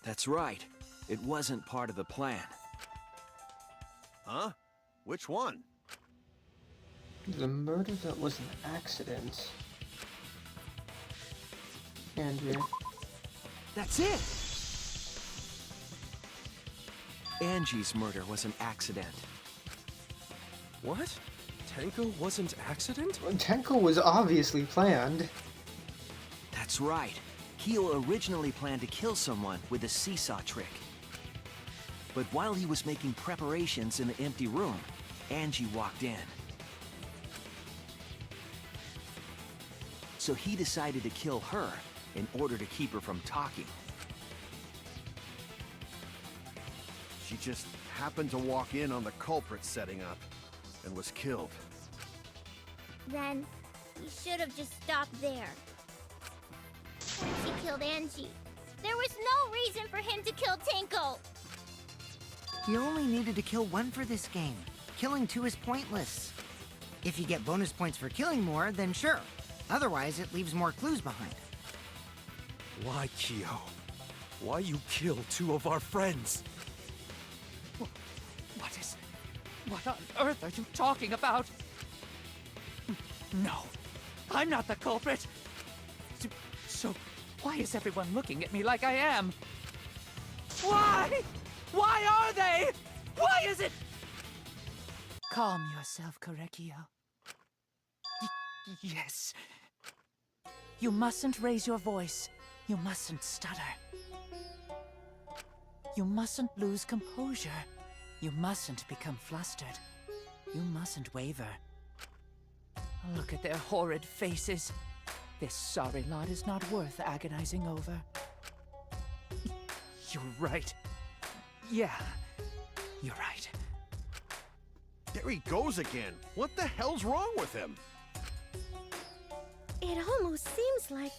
That's right. It wasn't part of the plan. Huh? Which one? The murder that was an accident. Andrea. That's it! Angie's murder was an accident. What? Tenko wasn't accident? Tenko was obviously planned. That's right. Kyo originally planned to kill someone with a seesaw trick. But while he was making preparations in the empty room, Angie walked in. So he decided to kill her in order to keep her from talking. She just happened to walk in on the culprit setting up and was killed. Then he should have just stopped there. Once he killed Angie, there was no reason for him to kill Tenko. You only needed to kill one for this game. Killing two is pointless. If you get bonus points for killing more, then sure. Otherwise, it leaves more clues behind. Why, Kyo? Why you kill two of our friends? What on earth are you talking about? No, I'm not the culprit. So why is everyone looking at me like I am? Why? Why are they? Why is it? Calm yourself, Korekio. Yes. You mustn't raise your voice. You mustn't stutter. You mustn't lose composure. You mustn't become flustered. You mustn't waver. Look at their horrid faces. This sorry lot is not worth agonizing over. You're right. Yeah, you're right. There he goes again. What the hell's wrong with him? It almost seems like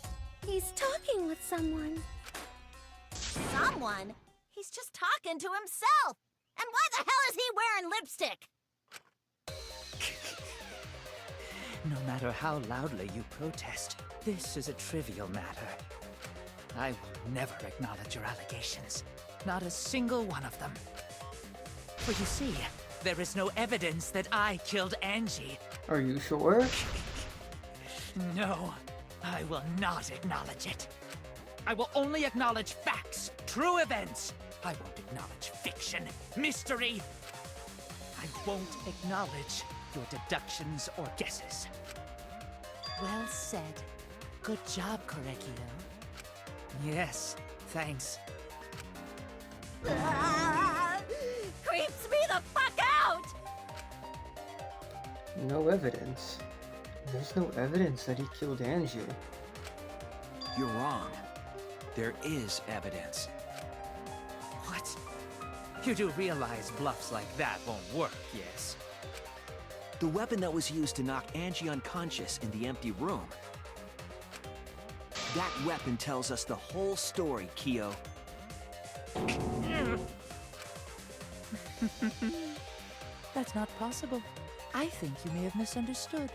he's talking with someone. Someone? He's just talking to himself! And why the hell is he wearing lipstick? No matter how loudly you protest, this is a trivial matter. I will never acknowledge your allegations. Not a single one of them. For you see, there is no evidence that I killed Angie. Are you sure? No, I will not acknowledge it. I will only acknowledge facts, true events. I won't acknowledge fiction, mystery. I won't acknowledge your deductions or guesses. Well said. Good job, Korekio. Yes, thanks. Creeps me the fuck out! No evidence. There's no evidence that he killed Angie. You're wrong. There is evidence. What? You do realize bluffs like that won't work, yes? The weapon that was used to knock Angie unconscious in the empty room. That weapon tells us the whole story, Kyo. That's not possible. I think you may have misunderstood.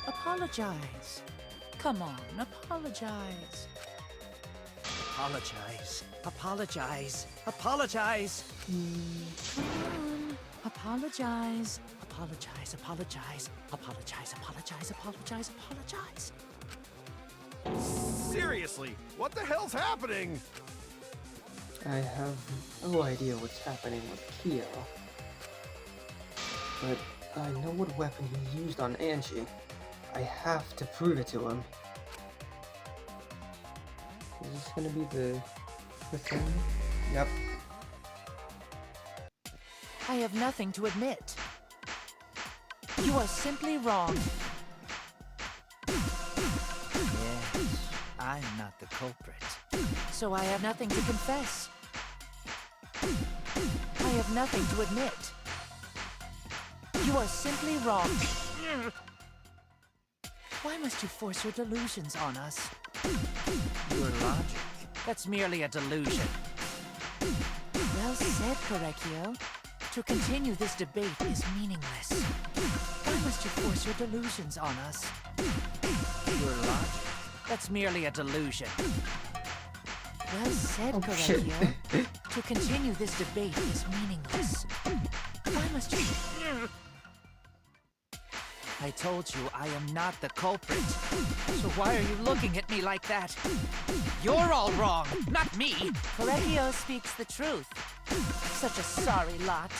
Apologize. Come on, apologize. Apologize. Apologize. Apologize. Come on. Apologize. Apologize. Apologize. Apologize. Apologize. Apologize. Apologize. Seriously, what the hell's happening? I have no idea what's happening with Kyo. But I know what weapon he used on Angie. I have to prove it to him. Is this gonna be the thing? Yep. I have nothing to admit. You are simply wrong. Yes, I'm not the culprit. So I have nothing to confess. I have nothing to admit. You are simply wrong. Why must you force your delusions on us? Your logic. That's merely a delusion. Well said, Correcchio. To continue this debate is meaningless. Why must you force your delusions on us? Your logic. That's merely a delusion. Well said, Correcchio. To continue this debate is meaningless. Why must you... I told you I am not the culprit. So why are you looking at me like that? You're all wrong, not me. Correcchio speaks the truth. Such a sorry lot.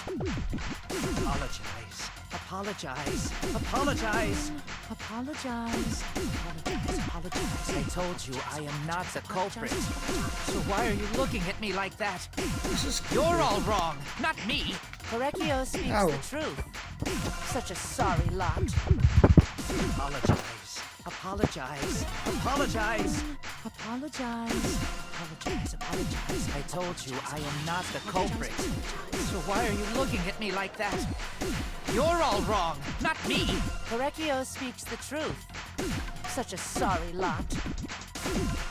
Apologize. Apologize. Apologize. Apologize. Apologize. Apologize. I told you I am not the culprit. So why are you looking at me like that? You're all wrong, not me. Correcchio speaks the truth. Such a sorry lot. Apologize. Apologize. Apologize. Apologize. Apologize. Apologize. I told you I am not the culprit. So why are you looking at me like that? You're all wrong, not me. Correcchio speaks the truth. Such a sorry lot.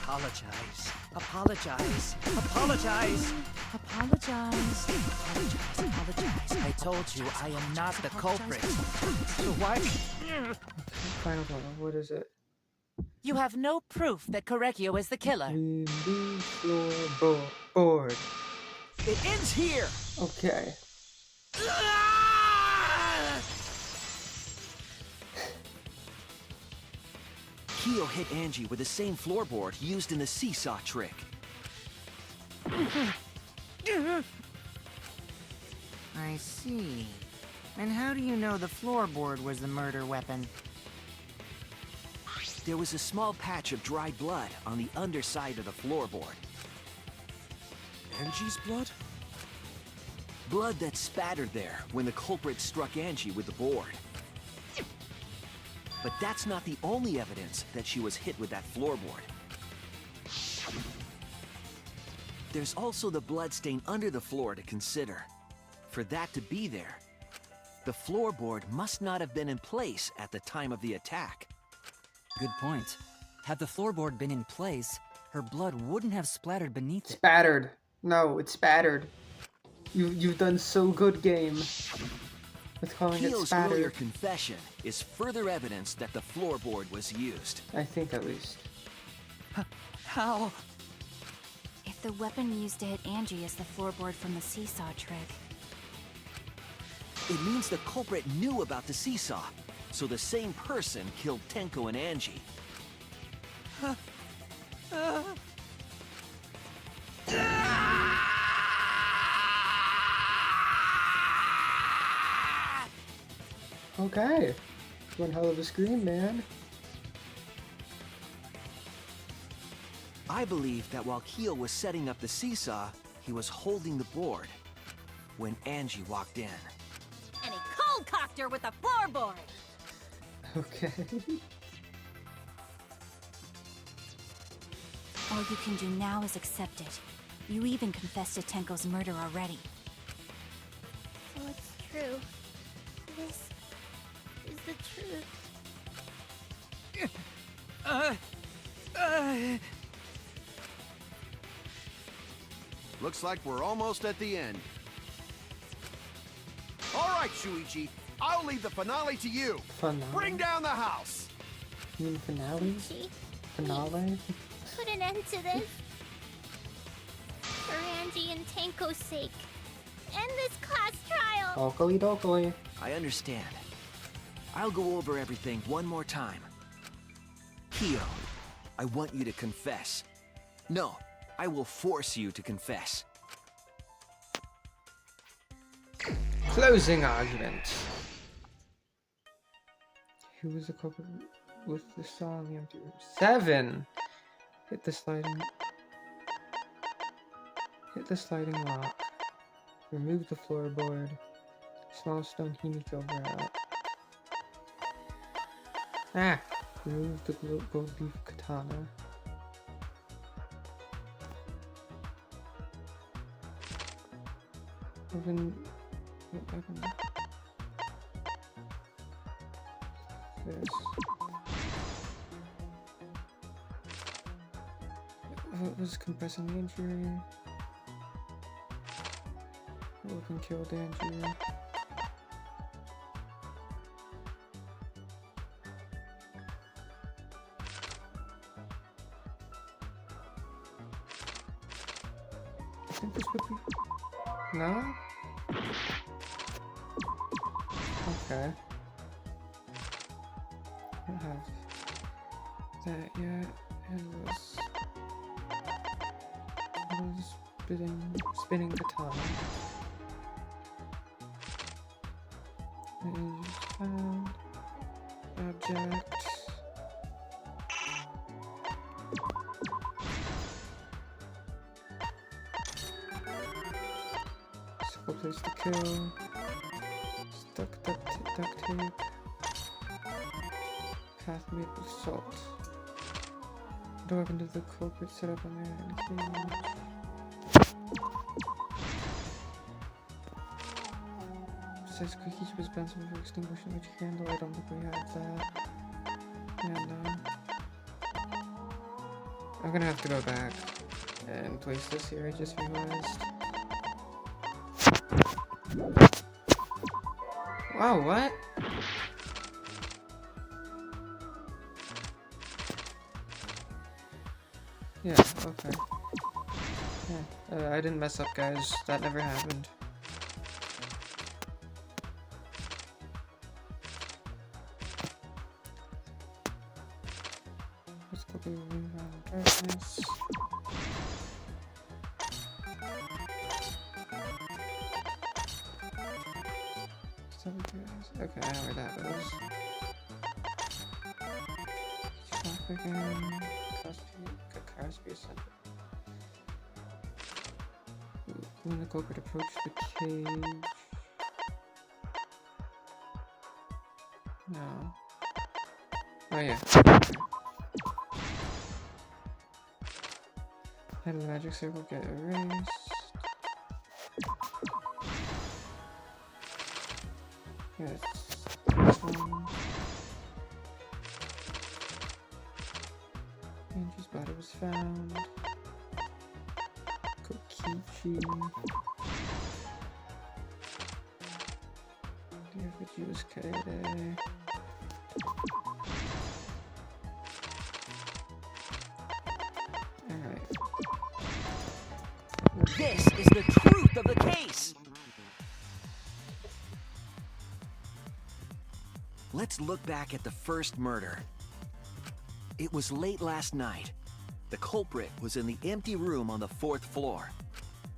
Apologize. Apologize. Apologize. Apologize. Apologize. Apologize. I told you I am not the culprit. So why... Final one. What is it? You have no proof that Correcchio is the killer. Leave the floorboard. It ends here! Okay. Kyo hit Angie with the same floorboard used in the seesaw trick. I see. And how do you know the floorboard was the murder weapon? There was a small patch of dried blood on the underside of the floorboard. Angie's blood? Blood that spattered there when the culprit struck Angie with the board. But that's not the only evidence that she was hit with that floorboard. There's also the blood stain under the floor to consider. For that to be there, the floorboard must not have been in place at the time of the attack. Good point. Had the floorboard been in place, her blood wouldn't have splattered beneath it. Spattered. No, it's spattered. You've done so good, game. With calling it Kyo's spattered. earlier confession is further evidence that the floorboard was used. I think at least. How? If the weapon used to hit Angie is the floorboard from the seesaw trick, It means the culprit knew about the seesaw, so the same person killed Tenko and Angie. Okay. One hell of a scream, man. I believe that while Kyo was setting up the seesaw, he was holding the board when Angie walked in. And he cold-cocked her with a floorboard. Okay. All you can do now is accept it. You even confessed to Tenko's murder already. So it's true. This is the truth. Looks like we're almost at the end. All right, Shuichi. I'll leave the finale to you. Finale? Bring down the house. You mean finale? Ichi, Finale? put an end to this. For Angie and Tenko's sake. End this class trial. Dokily dokily. I understand. I'll go over everything one more time. Kyo, I want you to confess. No, I will force you to confess. Closing argument. Who was the culprit with the saw in the empty room? 7. Hit the sliding lock. Remove the floorboard. Small stone Himiko out. Ah! Remove the gold leaf katana. Open. This. What was compressing the injury? What can kill the injury? I think this would be... No? Okay. I don't have that yet. It was spinning katana. And just found object. Simple place to kill. Duct tape. Path made with salt. Door open to the culprit set up on there and cage. Says cookies was dispensable for extinguishing which candle. I don't think we have that. Yeah, no. I'm gonna have to go back and place this here, I just realized. Wow, what? Yeah, okay. Yeah, I didn't mess up, guys. That never happened. Let's quickly remove all the darkness. Okay, I know where that goes. Stop again. Cosby Center. When the culprit approached the cage. No. Oh yeah. Okay. Head of the magic circle get erased. Yeah, it's this one. Angie's body was found. Kokichi. The effigy was Kaede. Alright. This is the truth of the case! Let's look back at the first murder. It was late last night. The culprit was in the empty room on the 4th floor.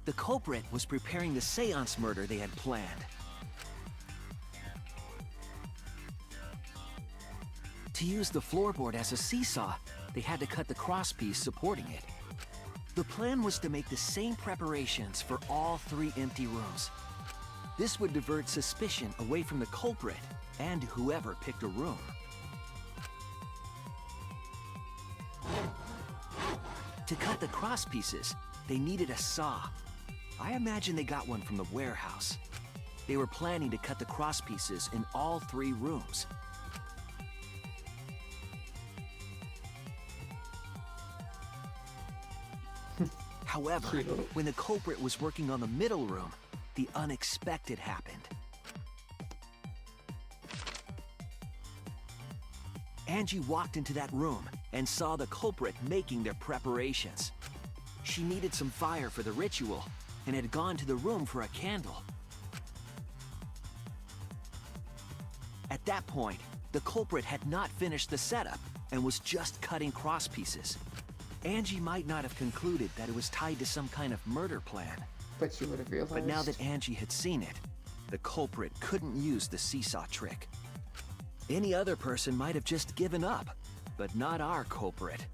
The culprit was preparing the seance murder they had planned. To use the floorboard as a seesaw, they had to cut the crosspiece supporting it. The plan was to make the same preparations for all 3 empty rooms. This would divert suspicion away from the culprit and whoever picked a room. To cut the cross pieces, they needed a saw. I imagine they got one from the warehouse. They were planning to cut the cross pieces in all 3 rooms. However, when the culprit was working on the middle room, the unexpected happened. Angie walked into that room and saw the culprit making their preparations. She needed some fire for the ritual and had gone to the room for a candle. At that point, the culprit had not finished the setup and was just cutting cross pieces. Angie might not have concluded that it was tied to some kind of murder plan. But she would have realized. But now that Angie had seen it, the culprit couldn't use the seesaw trick. Any other person might have just given up, but not our culprit.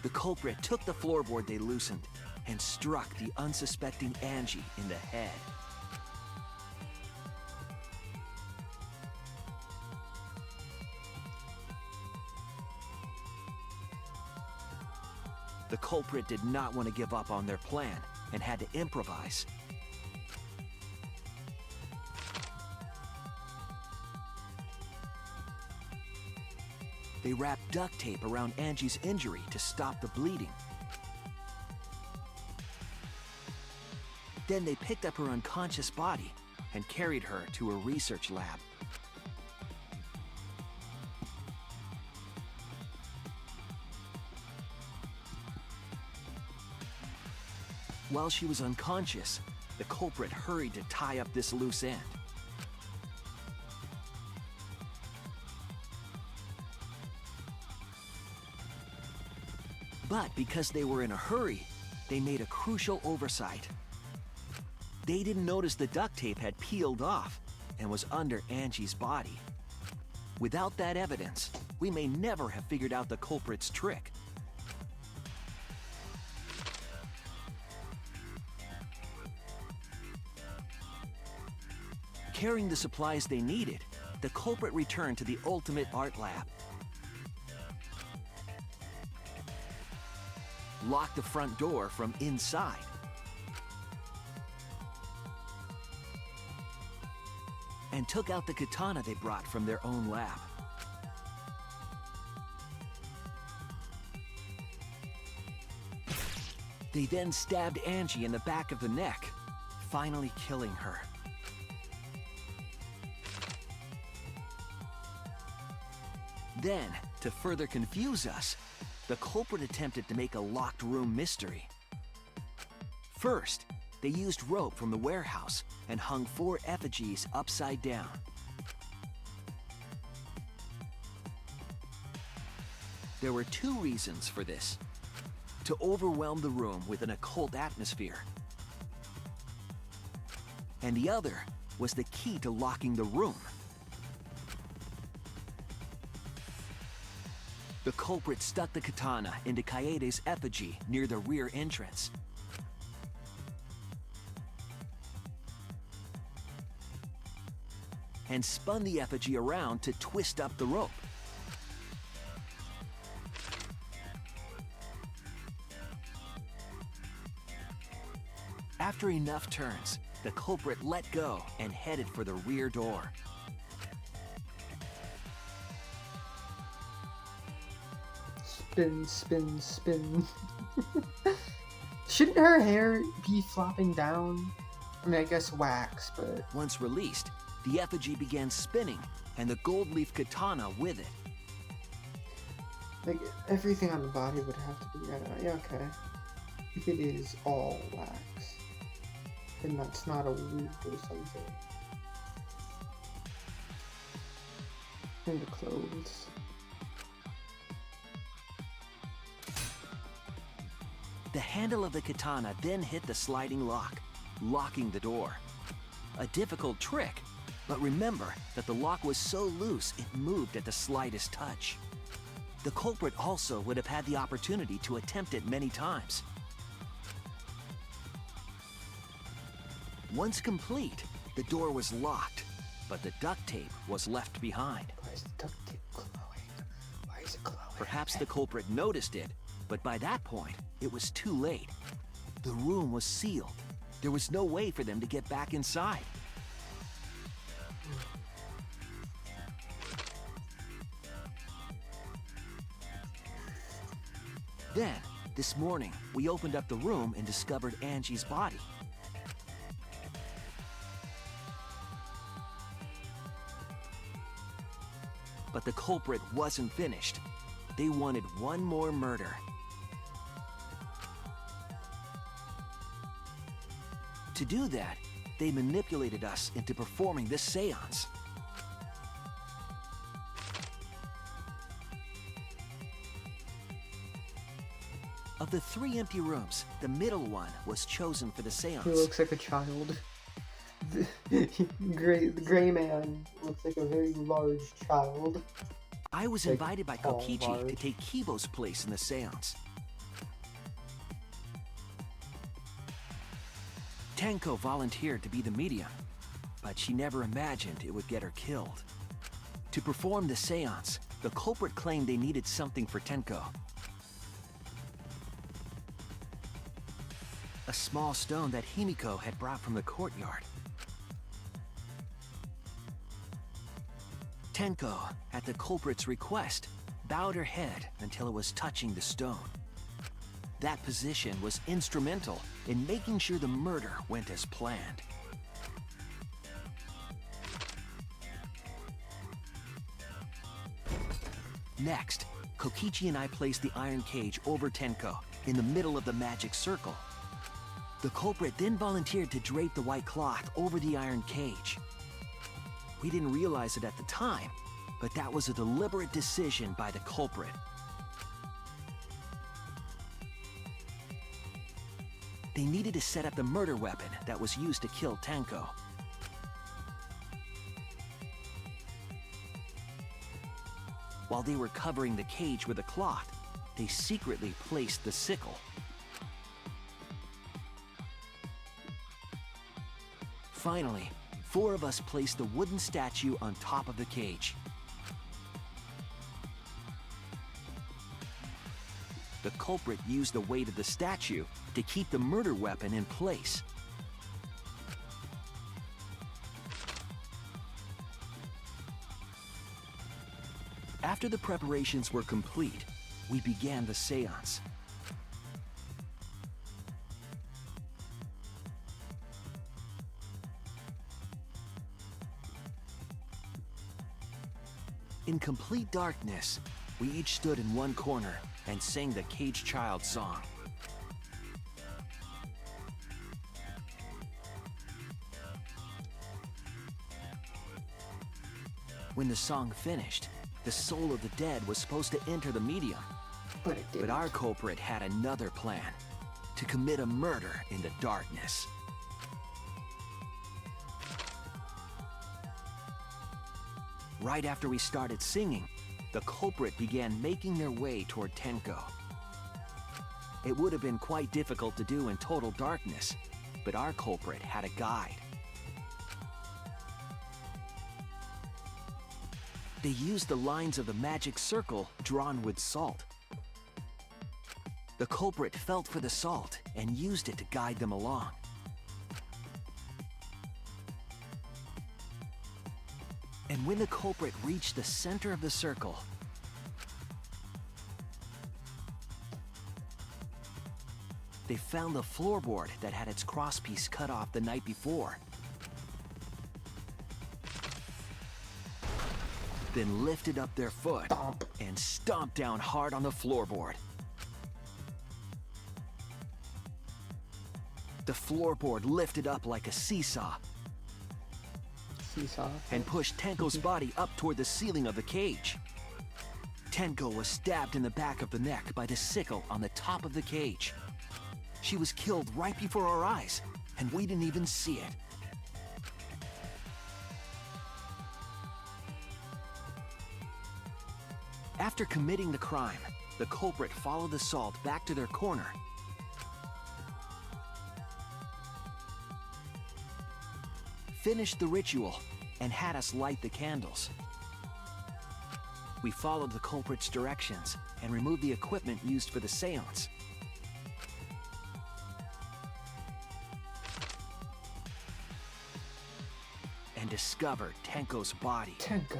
The culprit took the floorboard they loosened and struck the unsuspecting Angie in the head. The culprit did not want to give up on their plan and had to improvise. They wrapped duct tape around Angie's injury to stop the bleeding. Then they picked up her unconscious body and carried her to a research lab. While she was unconscious, the culprit hurried to tie up this loose end. But because they were in a hurry, they made a crucial oversight. They didn't notice the duct tape had peeled off and was under Angie's body. Without that evidence, we may never have figured out the culprit's trick. Carrying the supplies they needed, the culprit returned to the Ultimate Art Lab. Locked the front door from inside. And took out the katana they brought from their own lab. They then stabbed Angie in the back of the neck, finally killing her. Then, to further confuse us, the culprit attempted to make a locked room mystery. First, they used rope from the warehouse and hung 4 effigies upside down. There were 2 reasons for this: to overwhelm the room with an occult atmosphere, and the other was the key to locking the room. The culprit stuck the katana into Kaede's effigy near the rear entrance. And spun the effigy around to twist up the rope. After enough turns, the culprit let go and headed for the rear door. Spin, spin, spin. Shouldn't her hair be flopping down? I mean, I guess wax, but... Once released, the effigy began spinning, and the gold leaf katana with it. Like, everything on the body would have to be... yeah, okay. If it is all wax, then that's not a wig or something. And the clothes. The handle of the katana then hit the sliding lock, locking the door. A difficult trick, but remember that the lock was so loose it moved at the slightest touch. The culprit also would have had the opportunity to attempt it many times. Once complete, the door was locked, but the duct tape was left behind. Why is the duct tape glowing? Why is it glowing? Perhaps the culprit noticed it, but by that point, it was too late. The room was sealed. There was no way for them to get back inside. Then, this morning, we opened up the room and discovered Angie's body. But the culprit wasn't finished. They wanted one more murder. To do that, they manipulated us into performing this seance. Of the 3 empty rooms, the middle one was chosen for the seance. He looks like a child. The gray man looks like a very large child. I was Like, invited by all Kokichi to large. take Kibo's place in the seance. Tenko volunteered to be the medium, but she never imagined it would get her killed. To perform the seance, the culprit claimed they needed something for Tenko. A small stone that Himiko had brought from the courtyard. Tenko, at the culprit's request, bowed her head until it was touching the stone. That position was instrumental in making sure the murder went as planned. Next, Kokichi and I placed the iron cage over Tenko in the middle of the magic circle. The culprit then volunteered to drape the white cloth over the iron cage. We didn't realize it at the time, but that was a deliberate decision by the culprit. They needed to set up the murder weapon that was used to kill Tenko. While they were covering the cage with a cloth, they secretly placed the sickle. Finally, 4 of us placed the wooden statue on top of the cage. The culprit used the weight of the statue to keep the murder weapon in place. After the preparations were complete, we began the seance. In complete darkness, we each stood in one corner and sang the Caged Child song. When the song finished, the soul of the dead was supposed to enter the medium. But it didn't. But our culprit had another plan, to commit a murder in the darkness. Right after we started singing, the culprit began making their way toward Tenko. It would have been quite difficult to do in total darkness, but our culprit had a guide. They used the lines of the magic circle drawn with salt. The culprit felt for the salt and used it to guide them along. And when the culprit reached the center of the circle, they found the floorboard that had its crosspiece cut off the night before. Then lifted up their foot Stomp. and stomped down hard on the floorboard. The floorboard lifted up like a seesaw Seesaw. and pushed Tenko's body up toward the ceiling of the cage. Tenko was stabbed in the back of the neck by the sickle on the top of the cage. She was killed right before our eyes, and we didn't even see it. After committing the crime, the culprit followed the salt back to their corner. finished the ritual and had us light the candles. We followed the culprit's directions and removed the equipment used for the seance. And discovered Tenko's body. Tenko.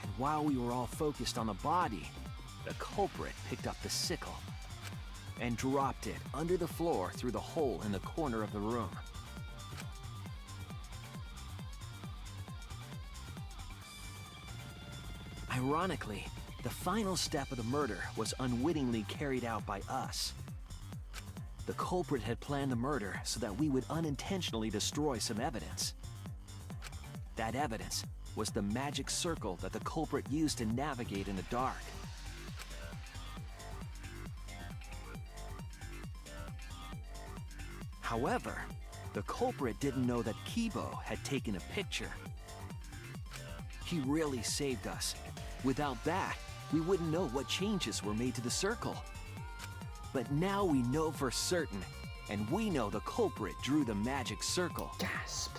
And while we were all focused on the body, the culprit picked up the sickle and dropped it under the floor through the hole in the corner of the room. Ironically, the final step of the murder was unwittingly carried out by us. The culprit had planned the murder so that we would unintentionally destroy some evidence. That evidence was the magic circle that the culprit used to navigate in the dark. However, the culprit didn't know that Kibo had taken a picture. He really saved us. Without that, we wouldn't know what changes were made to the circle. But now we know for certain, and we know the culprit drew the magic circle. Gasp.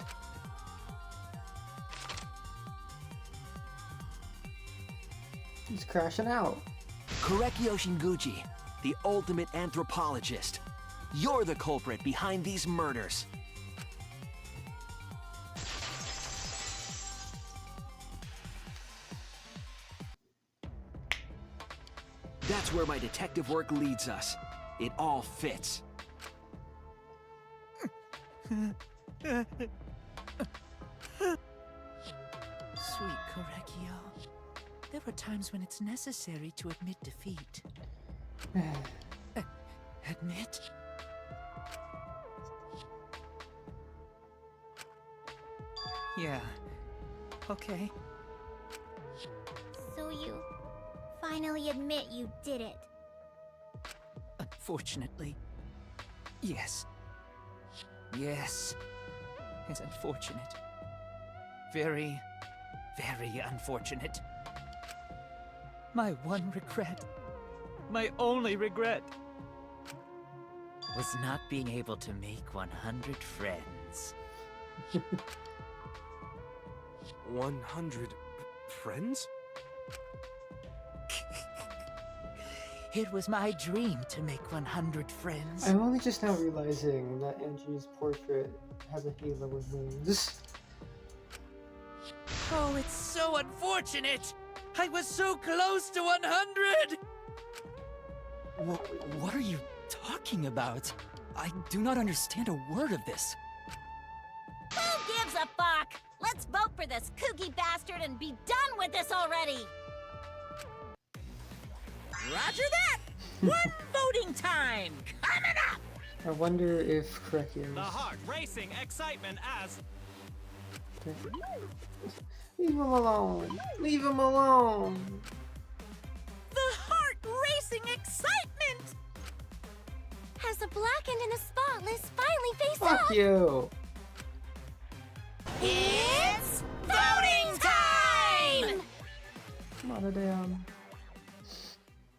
He's crashing out. Korekio Shinguchi, the ultimate anthropologist. You're the culprit behind these murders. That's where my detective work leads us. It all fits. Sweet Korekio. There are times when it's necessary to admit defeat. Admit? Yeah. Okay. So you finally admit you did it. Unfortunately. Yes. Yes. It's unfortunate. Very, very unfortunate. My one regret, my only regret, was not being able to make 100 friends. 100 friends? It was my dream to make 100 friends. I'm only just now realizing that Angie's portrait has a halo with wings. Oh, it's so unfortunate! I was so close to 100! What are you talking about? I do not understand a word of this. Who gives a fuck? Let's vote for this kooky bastard and be done with this already! Roger that! One voting time! Coming up! I wonder if Korekio's... The heart racing excitement as... Leave him alone! Leave him alone! The heart racing excitement! Has the blackened and the spotless finally face Fuck off? you! It's voting time! Mother damn.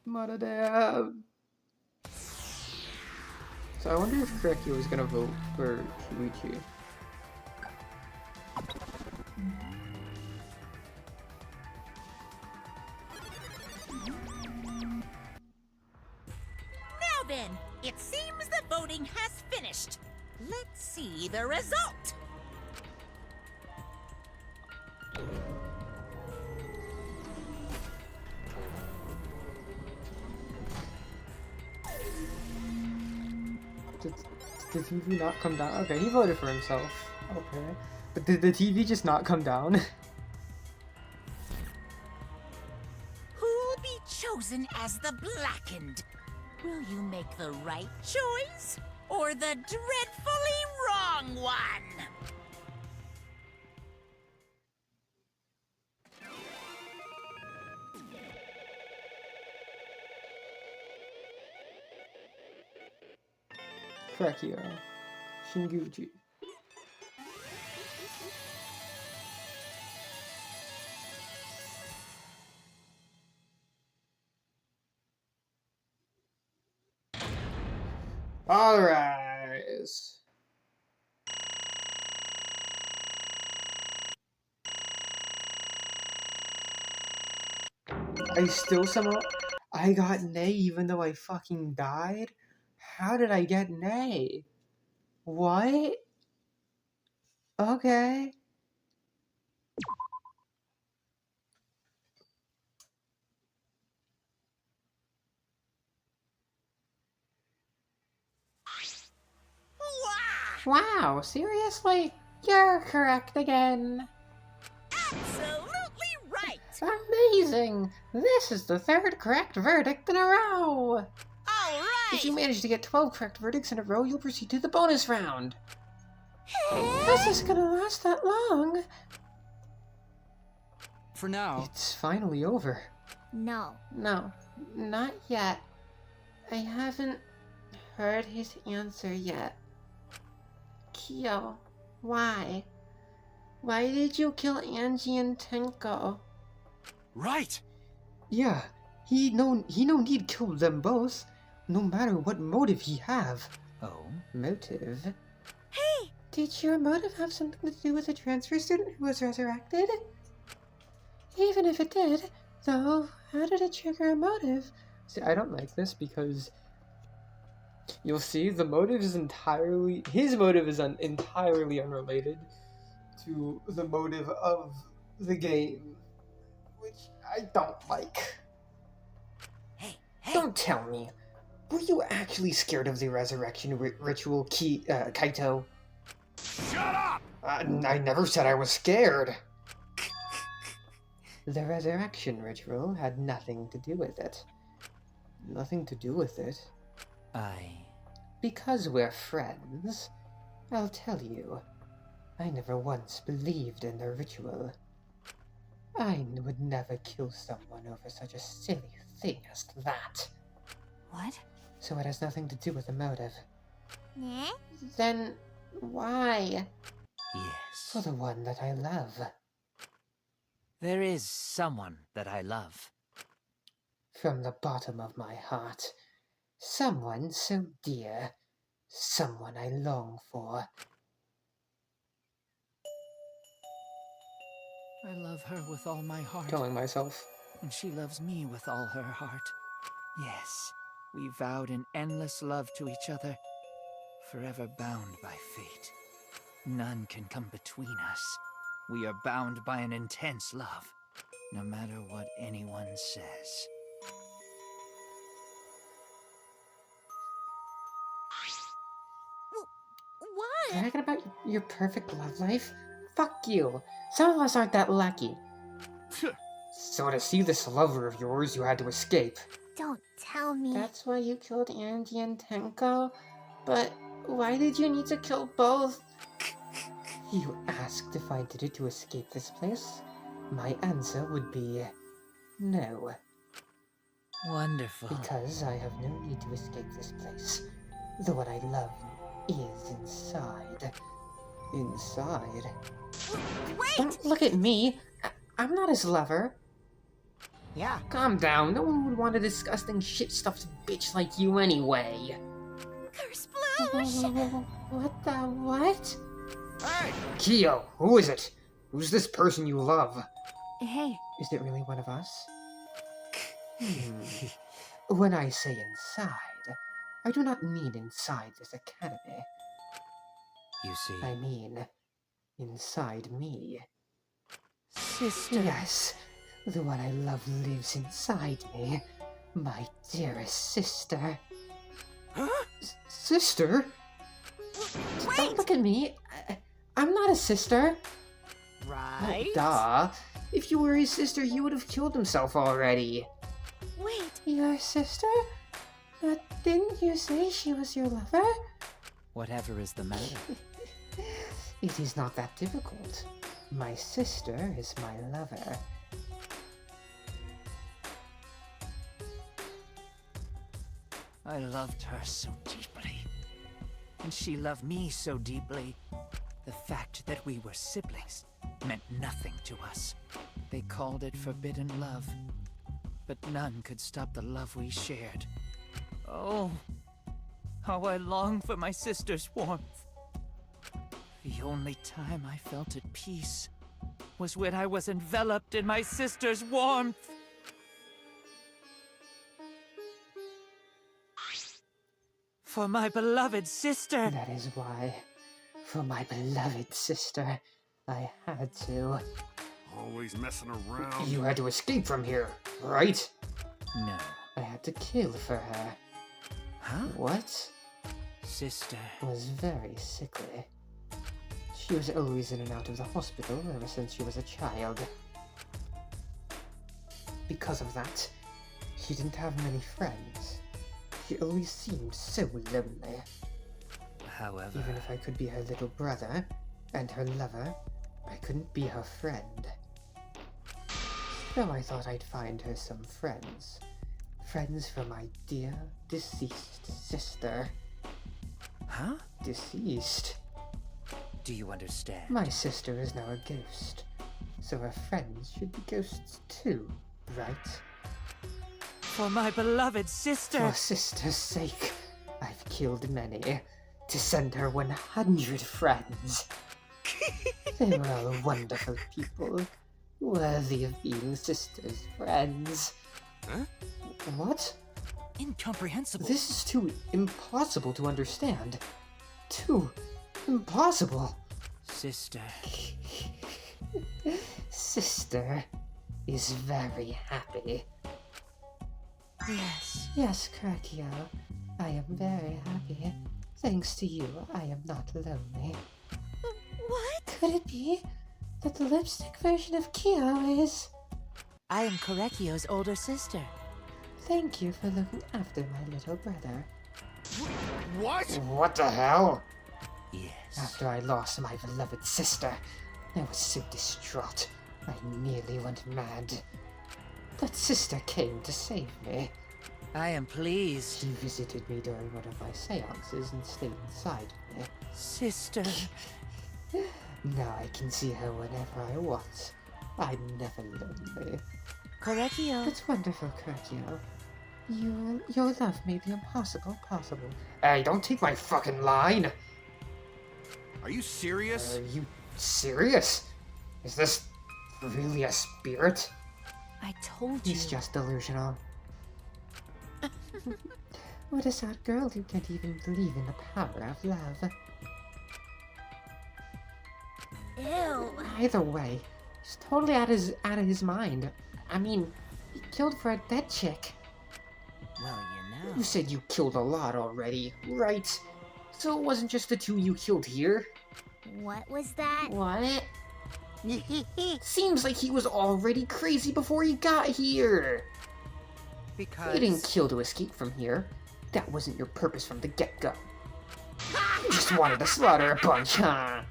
Mother damn. So I wonder if Korekio is gonna vote for Shuichi. Now then, it seems the voting has finished. Let's see the result. Did the TV not come down? Okay, he voted for himself. Okay. But did the TV just not come down? Who'll be chosen as the blackened? Will you make the right choice or the dreadfully wrong one? Korekio. Shinguchi. All rise. I still somehow... I got an A even though I fucking died? How did I get an A? What? Okay. Wow, seriously? You're correct again. Absolutely right! Amazing! This is the 3rd correct verdict in a row! All right! If you manage to get 12 correct verdicts in a row, you'll proceed to the bonus round. How's this gonna last that long? For now. It's finally over. No. No, not yet. I haven't heard his answer yet. Kyo, why? Why did you kill Angie and Tenko? Right! Yeah, he no need kill them both, no matter what motive he have. Oh? Motive? Hey! Did your motive have something to do with the transfer student who was resurrected? Even if it did, though, how did it trigger a motive? See, I don't like this because you'll see the motive is entirely... His motive is entirely unrelated to the motive of the game, which I don't like. Hey! Don't tell me. Were you actually scared of the resurrection ritual, Kaito? Shut up! I never said I was scared. The resurrection ritual had nothing to do with it. Nothing to do with it. Because we're friends, I'll tell you. I never once believed in the ritual. I would never kill someone over such a silly thing as that. What? So it has nothing to do with the motive. Eh? Then why? Yes. For the one that I love. There is someone that I love. From the bottom of my heart. Someone so dear. Someone I long for. I love her with all my heart. Killing myself. And she loves me with all her heart. Yes, we vowed an endless love to each other, forever bound by fate. None can come between us. We are bound by an intense love, no matter what anyone says. What? Bragging about your perfect love life? Fuck you. Some of us aren't that lucky. So to see this lover of yours, you had to escape. Don't tell me. That's why you killed Angie and Tenko? But why did you need to kill both? You asked if I did it to escape this place? My answer would be no. Wonderful. Because I have no need to escape this place. The one I love is inside. Inside? Wait! Don't look at me! I'm not his lover. Yeah. Calm down, no one would want a disgusting shit-stuffed bitch like you anyway. Kersploosh! What the what? Hey! Kyo, who is it? Who's this person you love? Hey, Is it really one of us? When I say inside, I do not mean inside this academy. You see, I mean, inside me. sister. Yes, the one I love lives inside me. My dearest sister. Huh? Sister? Don't look at me. I'm not a sister. Right? Duh. If you were his sister, he would have killed himself already. Wait, Your sister? But didn't you say she was your lover? Whatever is the matter? It is not that difficult. My sister is my lover. I loved her so deeply. And she loved me so deeply. The fact that we were siblings meant nothing to us. They called it forbidden love. But none could stop the love we shared. Oh, How I long for my sister's warmth. The only time I felt at peace was when I was enveloped in my sister's warmth. For my beloved sister. That is why, for my beloved sister, I had to. Always messing around. You had to escape from here, right? No. I had to kill for her. Huh? What? Sister. Was very sickly. She was always in and out of the hospital ever since she was a child. Because of that, she didn't have many friends. She always seemed so lonely. However... Even if I could be her little brother and her lover, I couldn't be her friend. So I thought I'd find her some friends. Friends for my dear, deceased sister. Huh? Deceased? Do you understand? My sister is now a ghost, so her friends should be ghosts too, right? For my beloved sister! For sister's sake, I've killed many, to send her 100 friends. They were all wonderful people, worthy of being sister's friends. Huh? What? Incomprehensible. This is too impossible to understand. Too impossible. Sister. Sister is very happy. Yes. Yes, Krakio, I am very happy. Thanks to you, I am not lonely. What? Could it be that the lipstick version of Kyo is... I am Korekio's older sister. Thank you for looking after my little brother. What? What the hell? Yes. After I lost my beloved sister, I was so distraught, I nearly went mad. But sister came to save me. I am pleased. She visited me during one of my seances and stayed inside me. Sister. Now I can see her whenever I want. I'm never lonely. Korekio. That's wonderful, Krakio. Your love made the impossible possible. Hey, don't take my fucking line! Are you serious? Are you serious? Is this really a spirit? I told you. He's just delusional. What a sad girl who can't even believe in the power of love. Ew. Either way, he's totally out of his mind. I mean, he killed for a dead chick. Well, you know. You said you killed a lot already, right? So it wasn't just the two you killed here? What was that? What? Seems like he was already crazy before he got here. Because... You didn't kill to escape from here. That wasn't your purpose from the get-go. You just wanted to slaughter a bunch, huh?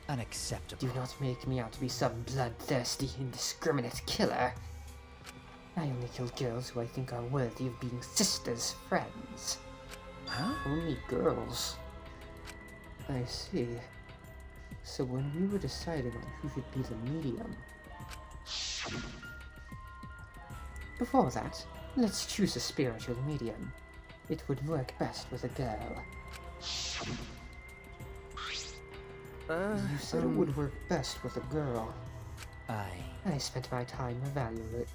Unacceptable. Do not make me out to be some bloodthirsty, indiscriminate killer. I only kill girls who I think are worthy of being sisters' friends. Huh? Only girls. I see. So when we were deciding on who should be the medium... Before that, let's choose a spiritual medium. It would work best with a girl. You said it would work best with a girl. I spent my time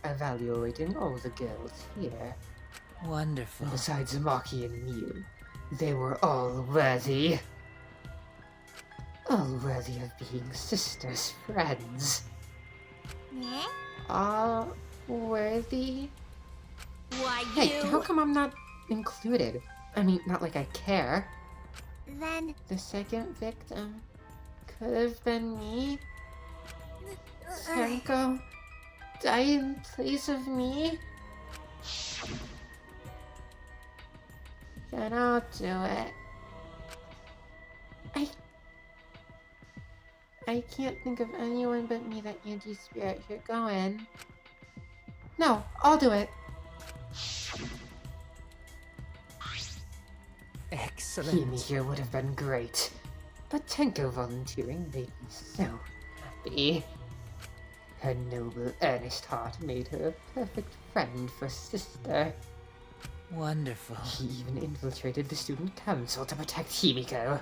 evaluating all the girls here. Wonderful. And besides Maki and Mew, they were all worthy. All worthy of being sisters' friends. Eh? All worthy? Why, Hey, you... how come I'm not included? I mean, not like I care. Then The second victim could have been me. Senko died in place of me. Then I'll do it. I can't think of anyone but me that anti-spirit should go in. No, I'll do it. Excellent. Kimi here would have been great, but Tenko volunteering made me so happy. Her noble, earnest heart made her a perfect friend for sister. Wonderful. He even infiltrated the student council to protect Himiko.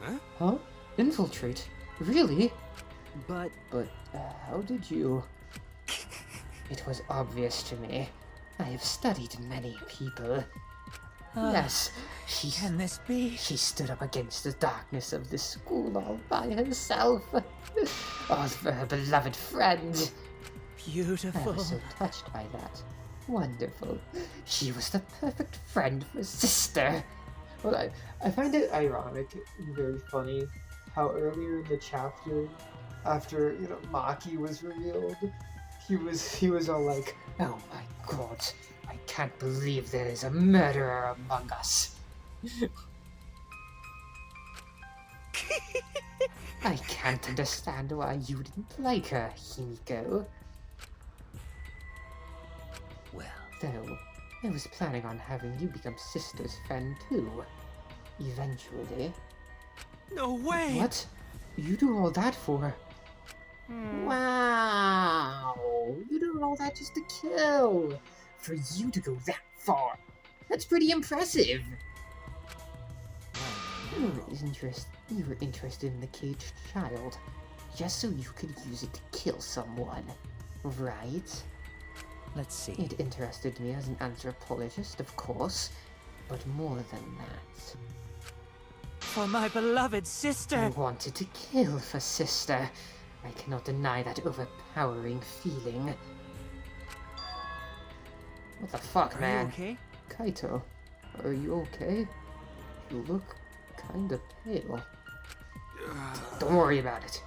Huh? Huh? Infiltrate? Really? But But how did you... It was obvious to me. I have studied many people. Yes, Can this be? she stood up against the darkness of the school all by herself. All for her beloved friend. I Beautiful. was so touched by that. Wonderful. She was the perfect friend for sister. Well, I find it ironic and very funny how earlier in the chapter, after Maki was revealed, he was all like, "Oh my god, I can't believe there is a murderer among us." I can't understand why you didn't like her, Himiko. Well, Though, I was planning on having you become sister's friend too. Eventually. No way! What? You do all that for... Wow! You do all that just to kill! For you to go that far! That's pretty impressive! You were interested in the caged child, just so you could use it to kill someone, right? let's see. It interested me as an anthropologist, of course, but more than that. For my beloved I sister! wanted to kill for sister. I cannot deny that overpowering feeling. What the fuck, Are man? you okay? Kaito, are you okay? You look kinda pale. Don't worry about it.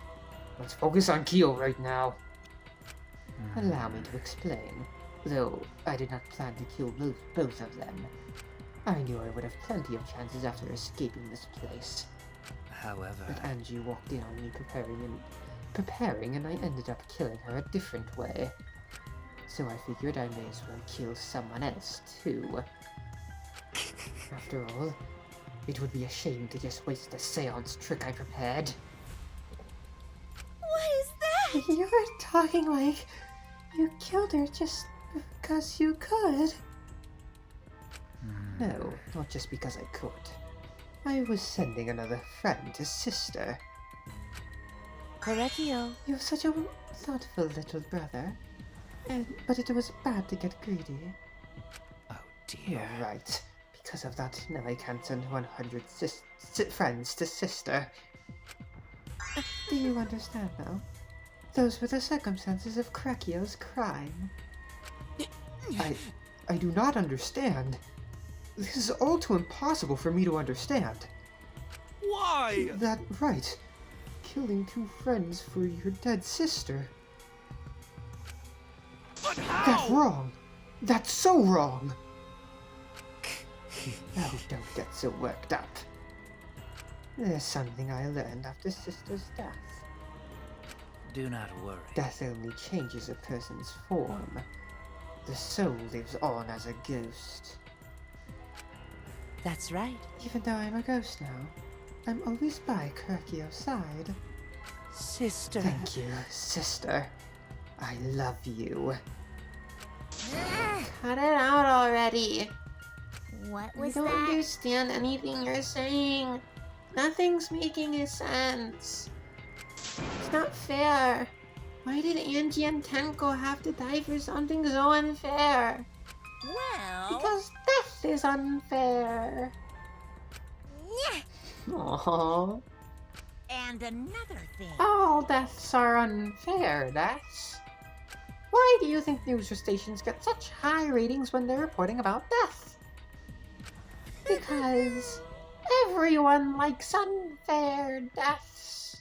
Let's focus on Kyo right now. Allow me to explain, though I did not plan to kill both of them. I knew I would have plenty of chances after escaping this place. However, But Angie walked in on me preparing, and I ended up killing her a different way. So I figured I may as well kill someone else too. After all, it would be a shame to just waste the seance trick I prepared. What is that? You were talking like you killed her just because you could. No, not just because I could. I was sending another friend to sister. Correcchio. You're such a thoughtful little brother. But it was bad to get greedy. oh dear. You're right. Because of that, now I can't send 100 friends to sister. Do you understand now? Those were the circumstances of Correcchio's crime. I do not understand. This is all too impossible for me to understand. Why? That right. Killing 2 friends for your dead sister. But how? That's wrong. That's so wrong. Oh, don't get so worked up. There's something I learned after sister's death. Do not worry. Death only changes a person's form. The soul lives on as a ghost. That's right. Even though I'm a ghost now, I'm always by Correcchio's side. Sister. Thank you, sister. I love you. Cut it out already. What I was don't that? understand anything you're saying. Nothing's making any sense. It's not fair. Why did Angie and Tenko have to die for something so unfair? Well... Because death is unfair. Yeah. Aww. And another thing. All deaths are unfair, deaths. Why do you think news stations get such high ratings when they're reporting about death? Because everyone likes unfair deaths.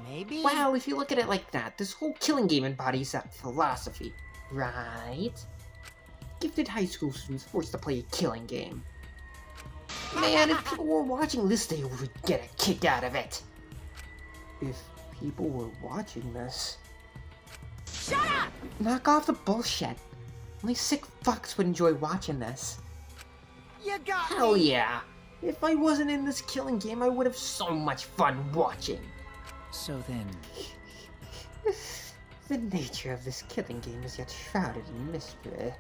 Maybe. Well, if you look at it like that, this whole killing game embodies that philosophy, right? Gifted high school students forced to play a killing game. Man, if people were watching this, they would get a kick out of it. If people were watching this... Shut up! Knock off the bullshit. Only sick fucks would enjoy watching this. You got Hell yeah! If I wasn't in this killing game, I would have so much fun watching. So then, The nature of this killing game is yet shrouded in mystery.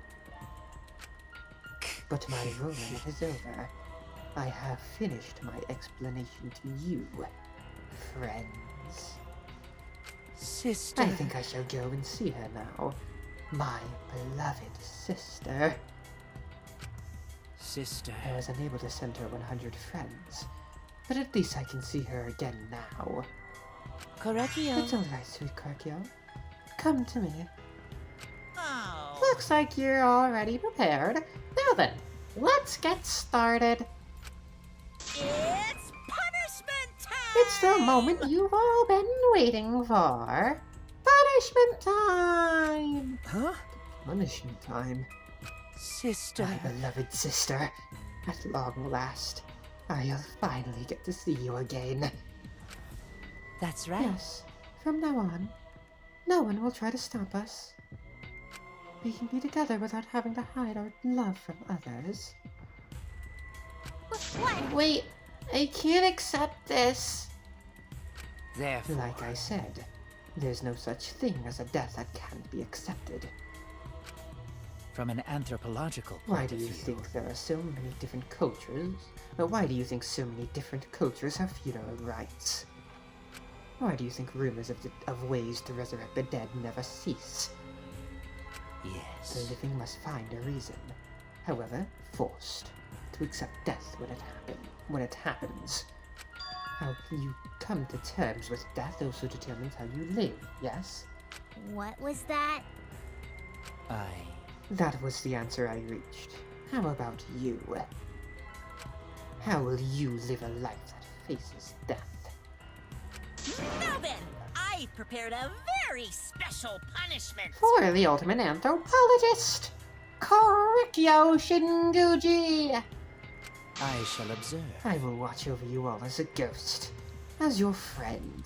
But my role in it is over. I have finished my explanation to you, friends. Sister. I think I shall go and see her now. My beloved sister. Sister. I was unable to send her 100 friends, but at least I can see her again now. Correcchio. It's alright, sweet Correcchio. Come to me. Oh. Looks like you're already prepared. Now then, let's get started. It's punishment time! It's the moment you've all been waiting for. Punishment time! Huh? Punishment time. Sister. My beloved sister. At long last, I'll finally get to see you again. That's right. Yes, from now on, no one will try to stop us. We can be together without having to hide our love from others. What? Wait, I can't accept this. Therefore. Like I said, there's no such thing as a death that can't be accepted. From an anthropological point Why of do you view. think there are so many different cultures? Why do you think so many different cultures have funeral rites? Why do you think rumors of ways to resurrect the dead never cease? The Yes. living must find a reason, however forced, to accept death when it happens. How can you come to terms with death also determines how you live, yes? What was that? That was the answer I reached. How about you? How will you live a life that faces death? Now then, I've prepared a very special punishment. For the ultimate anthropologist, Correcchio Shinguji! I shall observe. I will watch over you all as a ghost. As your friend,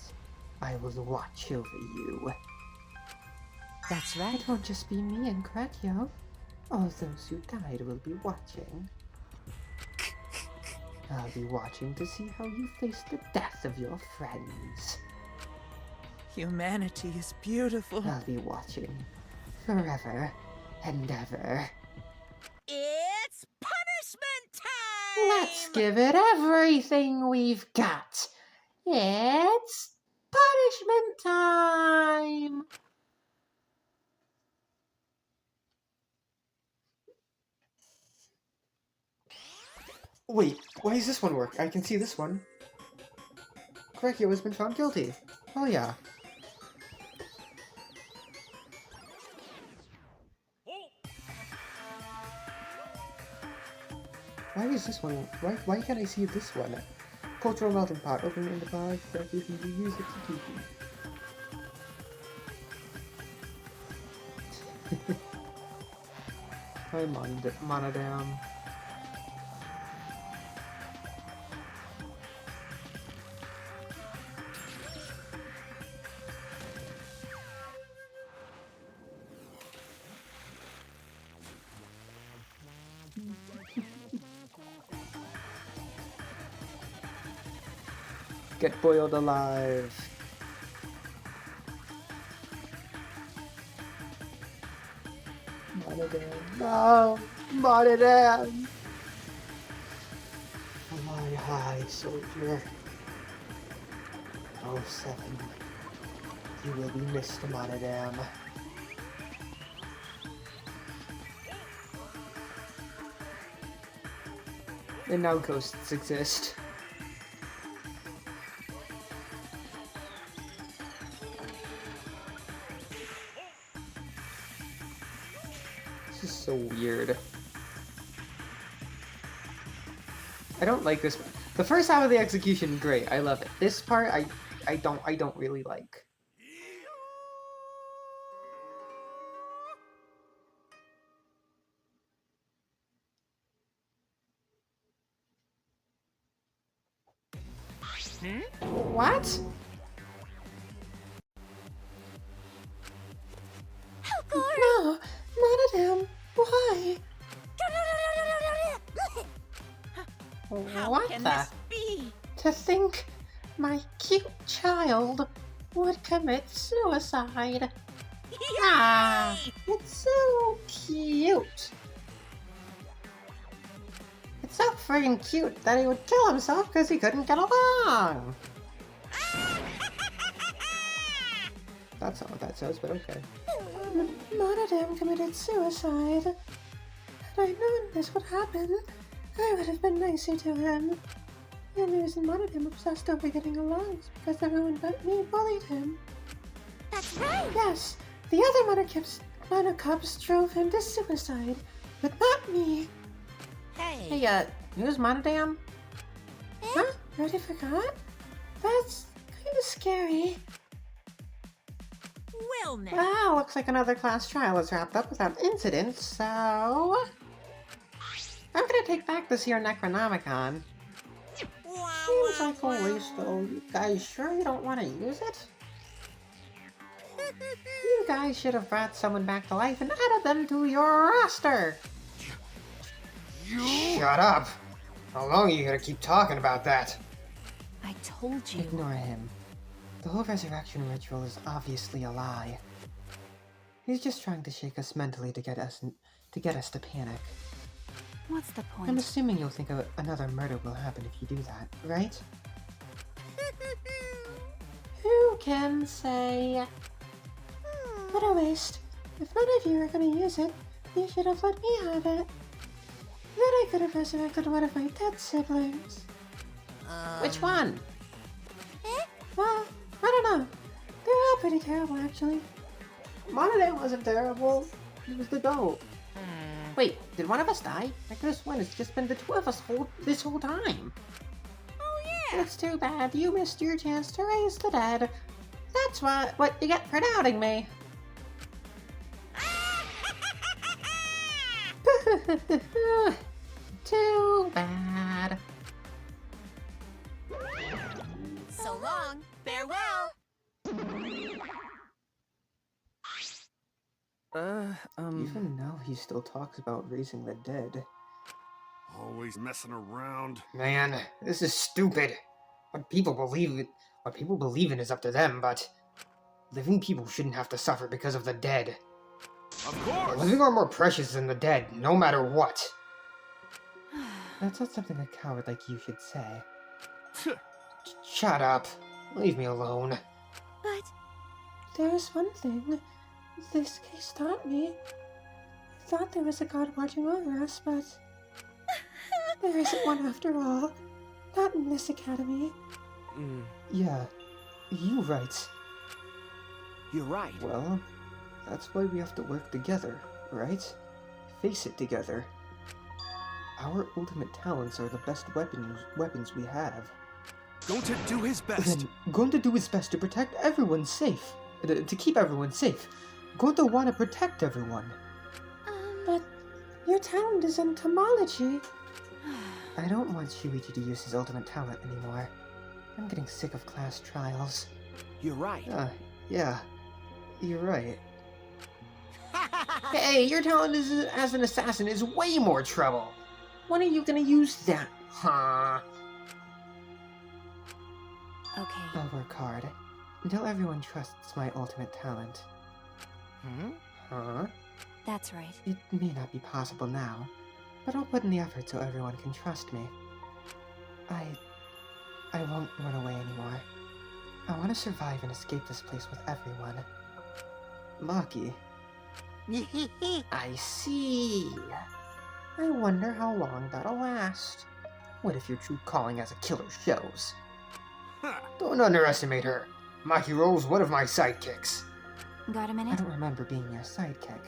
I will watch over you. That's right. It won't just be me and Correcchio. All those who died will be watching. I'll be watching to see how you face the death of your friends. Humanity is beautiful. I'll be watching forever and ever. It's punishment time! Let's give it everything we've got. It's punishment time! Wait, why does this one work? I can see this one. Correcchio has been found guilty. Oh yeah. Why is this one? Why can't I see this one? Cultural melting pot. Open in the pod. You can use it to teach. Hi, Monodam. Get boiled alive. Monodam. No! Monodam! Fly high, soldier. 07. You will be missed, Monodam. And now ghosts exist. This is so weird. I don't like this one. The first half of the execution, great. I love it. This part, I don't really like. What? No, Monodam, why? How What can the? this be? To think my cute child would commit suicide. Ah, Yay! it's so cute. So friggin' cute that he would kill himself because he couldn't get along. That's not what that says, but okay. Monodam committed suicide. Had I known this would happen, I would have been nicer to him. The only reason Monodam obsessed over getting along was because everyone but me bullied him. That's right! Yes, the other Monocubs drove him to suicide, but not me. Hey. Hey, who's Monodam? Huh? Already forgot? That's kinda scary. Well now. Well, looks like another class trial is wrapped up without incident, so... I'm gonna take back this here Necronomicon. Seems like a waste, though. You guys sure you don't want to use it? You guys should have brought someone back to life and added them to your roster! Shut up! How long are you gonna keep talking about that? I told you. Ignore him. The whole resurrection ritual is obviously a lie. He's just trying to shake us mentally to get us to panic. What's the point? I'm assuming you'll think another murder will happen if you do that, right? Who can say? What a waste. If none of you are gonna use it, you should have let me have it. Then I could have resurrected one of my dead siblings. Which one? Well, I don't know. They're all pretty terrible, actually. Monodam wasn't terrible. He was the goat. Wait, did one of us die? I could have sworn it's just been the two of us this whole time. Oh yeah. It's too bad you missed your chance to raise the dead. That's what you get for doubting me. Too bad. So long. Farewell. Even now he still talks about raising the dead. Always messing around. Man, this is stupid. What people believe in is up to them, but living people shouldn't have to suffer because of the dead. Of The course! living are more precious than the dead, no matter what. That's not something a coward like you should say. Shut up. Leave me alone. But There is one thing this case taught me. I thought there was a god watching over us, but there isn't one after all. Not in this academy. Yeah, you right. You're right. Well, that's why we have to work together, right? Face it together. Our ultimate talents are the best weapons we have. Going to do his best. Then going to do his best to protect everyone safe. To keep everyone safe. Going to want to protect everyone. But your talent is entomology. I don't want Shuichi to use his ultimate talent anymore. I'm getting sick of class trials. You're right. Yeah. You're right. Hey, your talent as an assassin is way more trouble. When are you gonna use that, huh? Okay. I'll work hard until everyone trusts my ultimate talent. Huh? That's right. It may not be possible now, but I'll put in the effort so everyone can trust me. I won't run away anymore. I want to survive and escape this place with everyone. Maki. I see. I wonder how long that'll last. What if your true calling as a killer shows? Don't underestimate her. Mahiro's one of my sidekicks. Got a I minute? don't remember being your sidekick.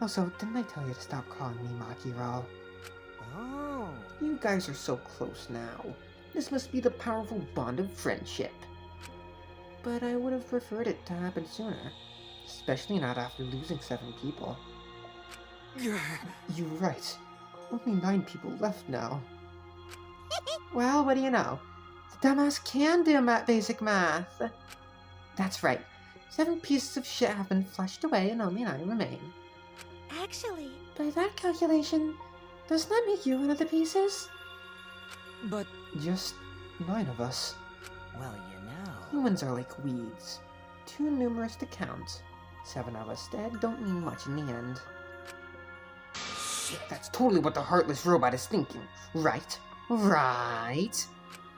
Also, didn't I tell you to stop calling me Makiro? Oh. You guys are so close now. This must be the powerful bond of friendship. But I would have preferred it to happen sooner. Especially not after losing 7 people. You're right. Only 9 people left now. Well, what do you know? The dumbass can do basic math. That's right. 7 pieces of shit have been flushed away and only 9 remain. actually, By that calculation, doesn't that make you one of the pieces? But, Just 9 of us. Well, you know. Humans are like weeds. Too numerous to count. 7 of us dead don't mean much in the end. bullshit. That's totally what the heartless robot is thinking, right? Right?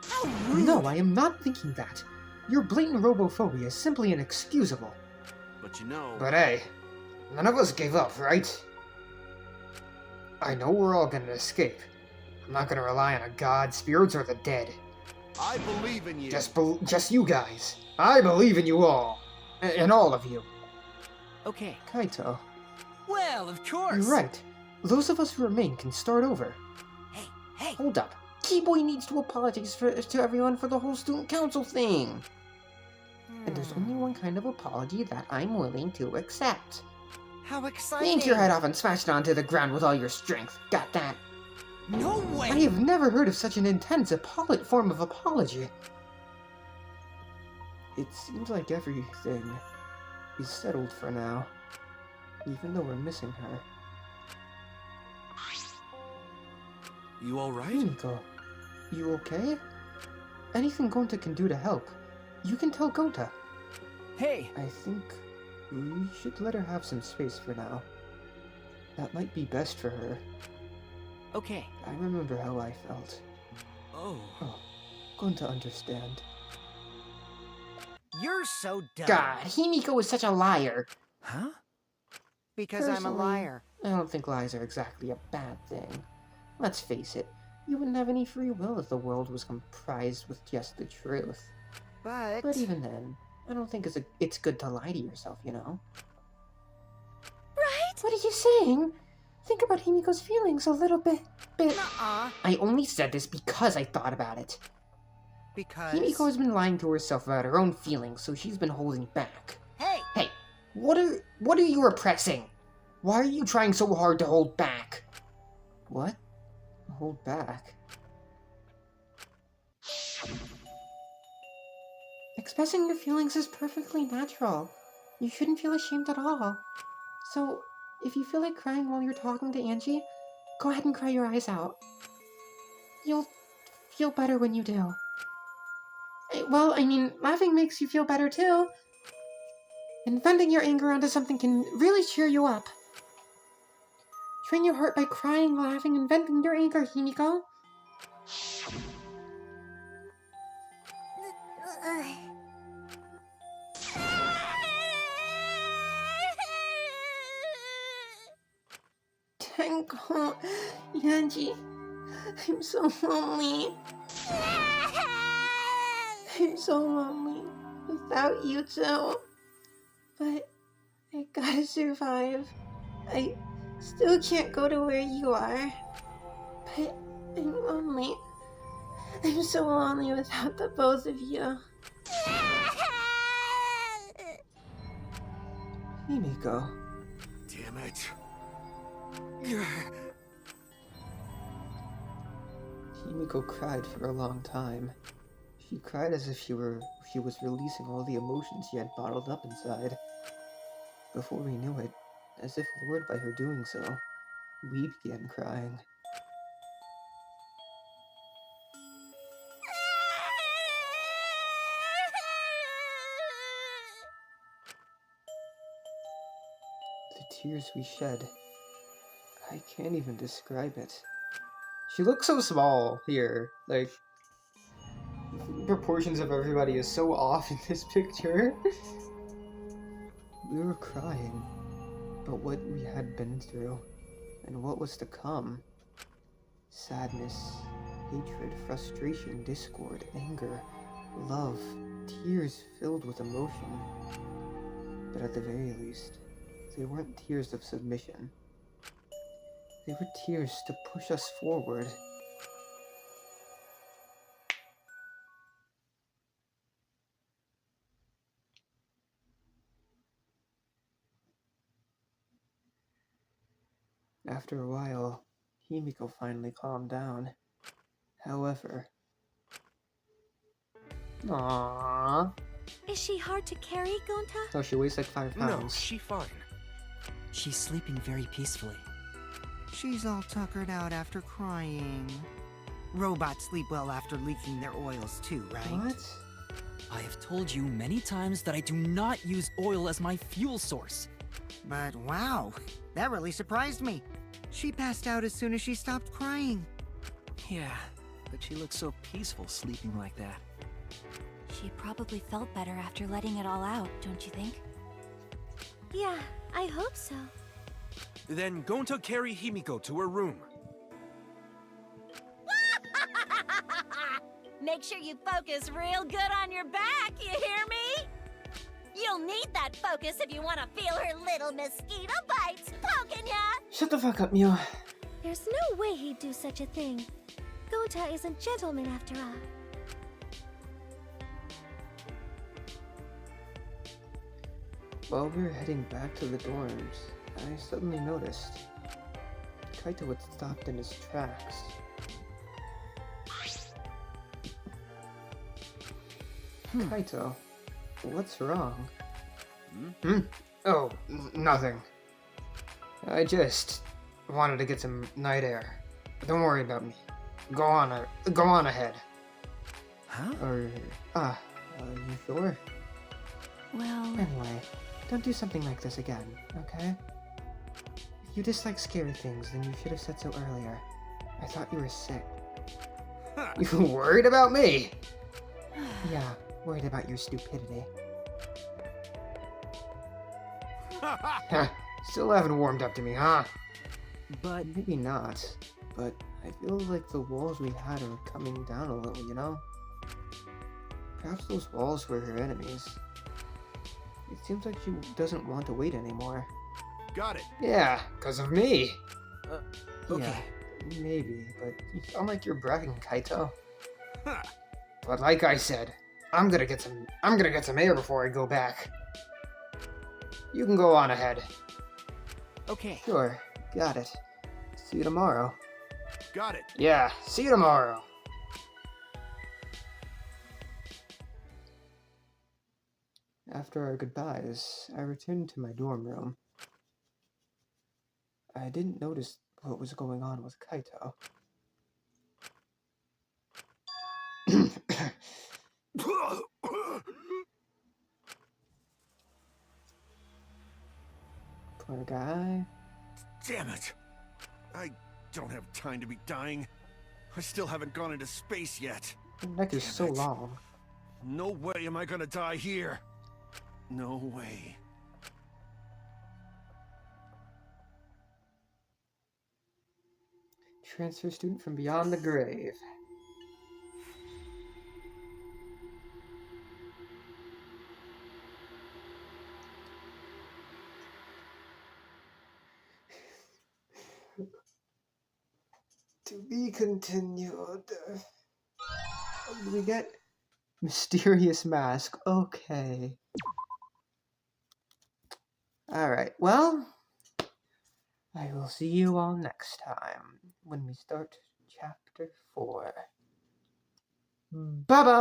How rude. No, I am not thinking that. Your blatant robophobia is simply inexcusable. But you know... But hey, none of us gave up, right? I know we're all gonna escape. I'm not gonna rely on a god, spirits, or the dead. I believe in you. Just you guys. I believe in you all. In all of you. Okay. Kaito. Well, of course. You're right. Those of us who remain can start over. Hey. Hold up. Keyboy needs to apologize to everyone for the whole student council thing. And there's only one kind of apology that I'm willing to accept. How exciting. Yank your head off and smash it onto the ground with all your strength. Got that? No way. I have never heard of such an intense form of apology. It seems like everything is settled for now, even though we're missing her. You alright? Himiko, you okay? Anything Gonta can do to help, you can tell Gonta. Hey. I think we should let her have some space for now. That might be best for her. Okay. I remember how I felt. Oh. Gonta understand. You're so dumb. God, Himiko is such a liar. Huh? Because I'm a Personally, liar. I don't think lies are exactly a bad thing. Let's face it, you wouldn't have any free will if the world was comprised with just the truth. But even then, I don't think it's good to lie to yourself, you know? Right? What are you saying? Think about Himiko's feelings a little bit. Nuh-uh. I only said this because I thought about it. Because... Himiko has been lying to herself about her own feelings, so she's been holding back. Hey, What are you repressing? Why are you trying so hard to hold back? What? Hold back? Expressing your feelings is perfectly natural. You shouldn't feel ashamed at all. So, if you feel like crying while you're talking to Angie, go ahead and cry your eyes out. You'll feel better when you do. Well, I mean, laughing makes you feel better too. And venting your anger onto something can really cheer you up. Train your heart by crying, laughing, and venting your anger, Himiko. Tenko, Angie, I'm so lonely. I'm so lonely without you two. But I gotta survive. I still can't go to where you are. But I'm lonely. I'm so lonely without the both of you. Himiko. Damn it. Himiko cried for a long time. She cried as if she was releasing all the emotions she had bottled up inside. Before we knew it, as if lured by her doing so, we began crying. The tears we shed, I can't even describe it. She looks so small here, like, proportions of everybody is so off in this picture. We were crying about what we had been through and what was to come. Sadness, hatred, frustration, discord, anger, love, tears filled with emotion. But at the very least, they weren't tears of submission. They were tears to push us forward. After a while, Himiko finally calmed down. However... Aww. Is she hard to carry, Gonta? Oh, she weighs like 5 No, pounds. she fine. She's sleeping very peacefully. she's all tuckered out after crying. Robots sleep well after leaking their oils too, right? What? I have told you many times that I do not use oil as my fuel source. But wow, that really surprised me. She passed out as soon as she stopped crying. Yeah, but she looks so peaceful sleeping like that. She probably felt better after letting it all out, don't you think? Yeah, I hope so. Then Gonta carry Himiko to her room. Make sure you focus real good on your back, you hear me? You'll need that focus if you want to feel her little mosquito bites poking ya! Shut the fuck up, Mio. There's no way he'd do such a thing. Gota is a gentleman after all. While we were heading back to the dorms, I suddenly noticed Kaito had stopped in his tracks. Kaito, what's wrong? Oh, nothing. I just wanted to get some night air. Don't worry about me. Go on ahead. Huh? You sure? Well, Anyway, don't do something like this again, okay? If you dislike scary things, then you should have said so earlier. I thought you were sick. You worried about me? Yeah, worried about your stupidity. Still haven't warmed up to me, huh? But Maybe not, but I feel like the walls we had are coming down a little, you know? Perhaps those walls were her enemies. It seems like she doesn't want to wait anymore. Got it. Yeah, because of me. okay. Yeah, maybe, but you sound like you're bragging, Kaito. But like I said, I'm gonna get some air before I go back. You can go on ahead. Okay. Sure, got it. See you tomorrow. Got it. Yeah, see you tomorrow. After our goodbyes, I returned to my dorm room. I didn't notice what was going on with Kaito. Poor guy. Damn it. I don't have time to be dying. I still haven't gone into space yet. Your neck is Damn so it. long. No way am I gonna die here. No way. Transfer student from beyond the grave. To be continued. We get mysterious mask. Okay. Alright, well, I will see you all next time when we start chapter 4. Bye-bye!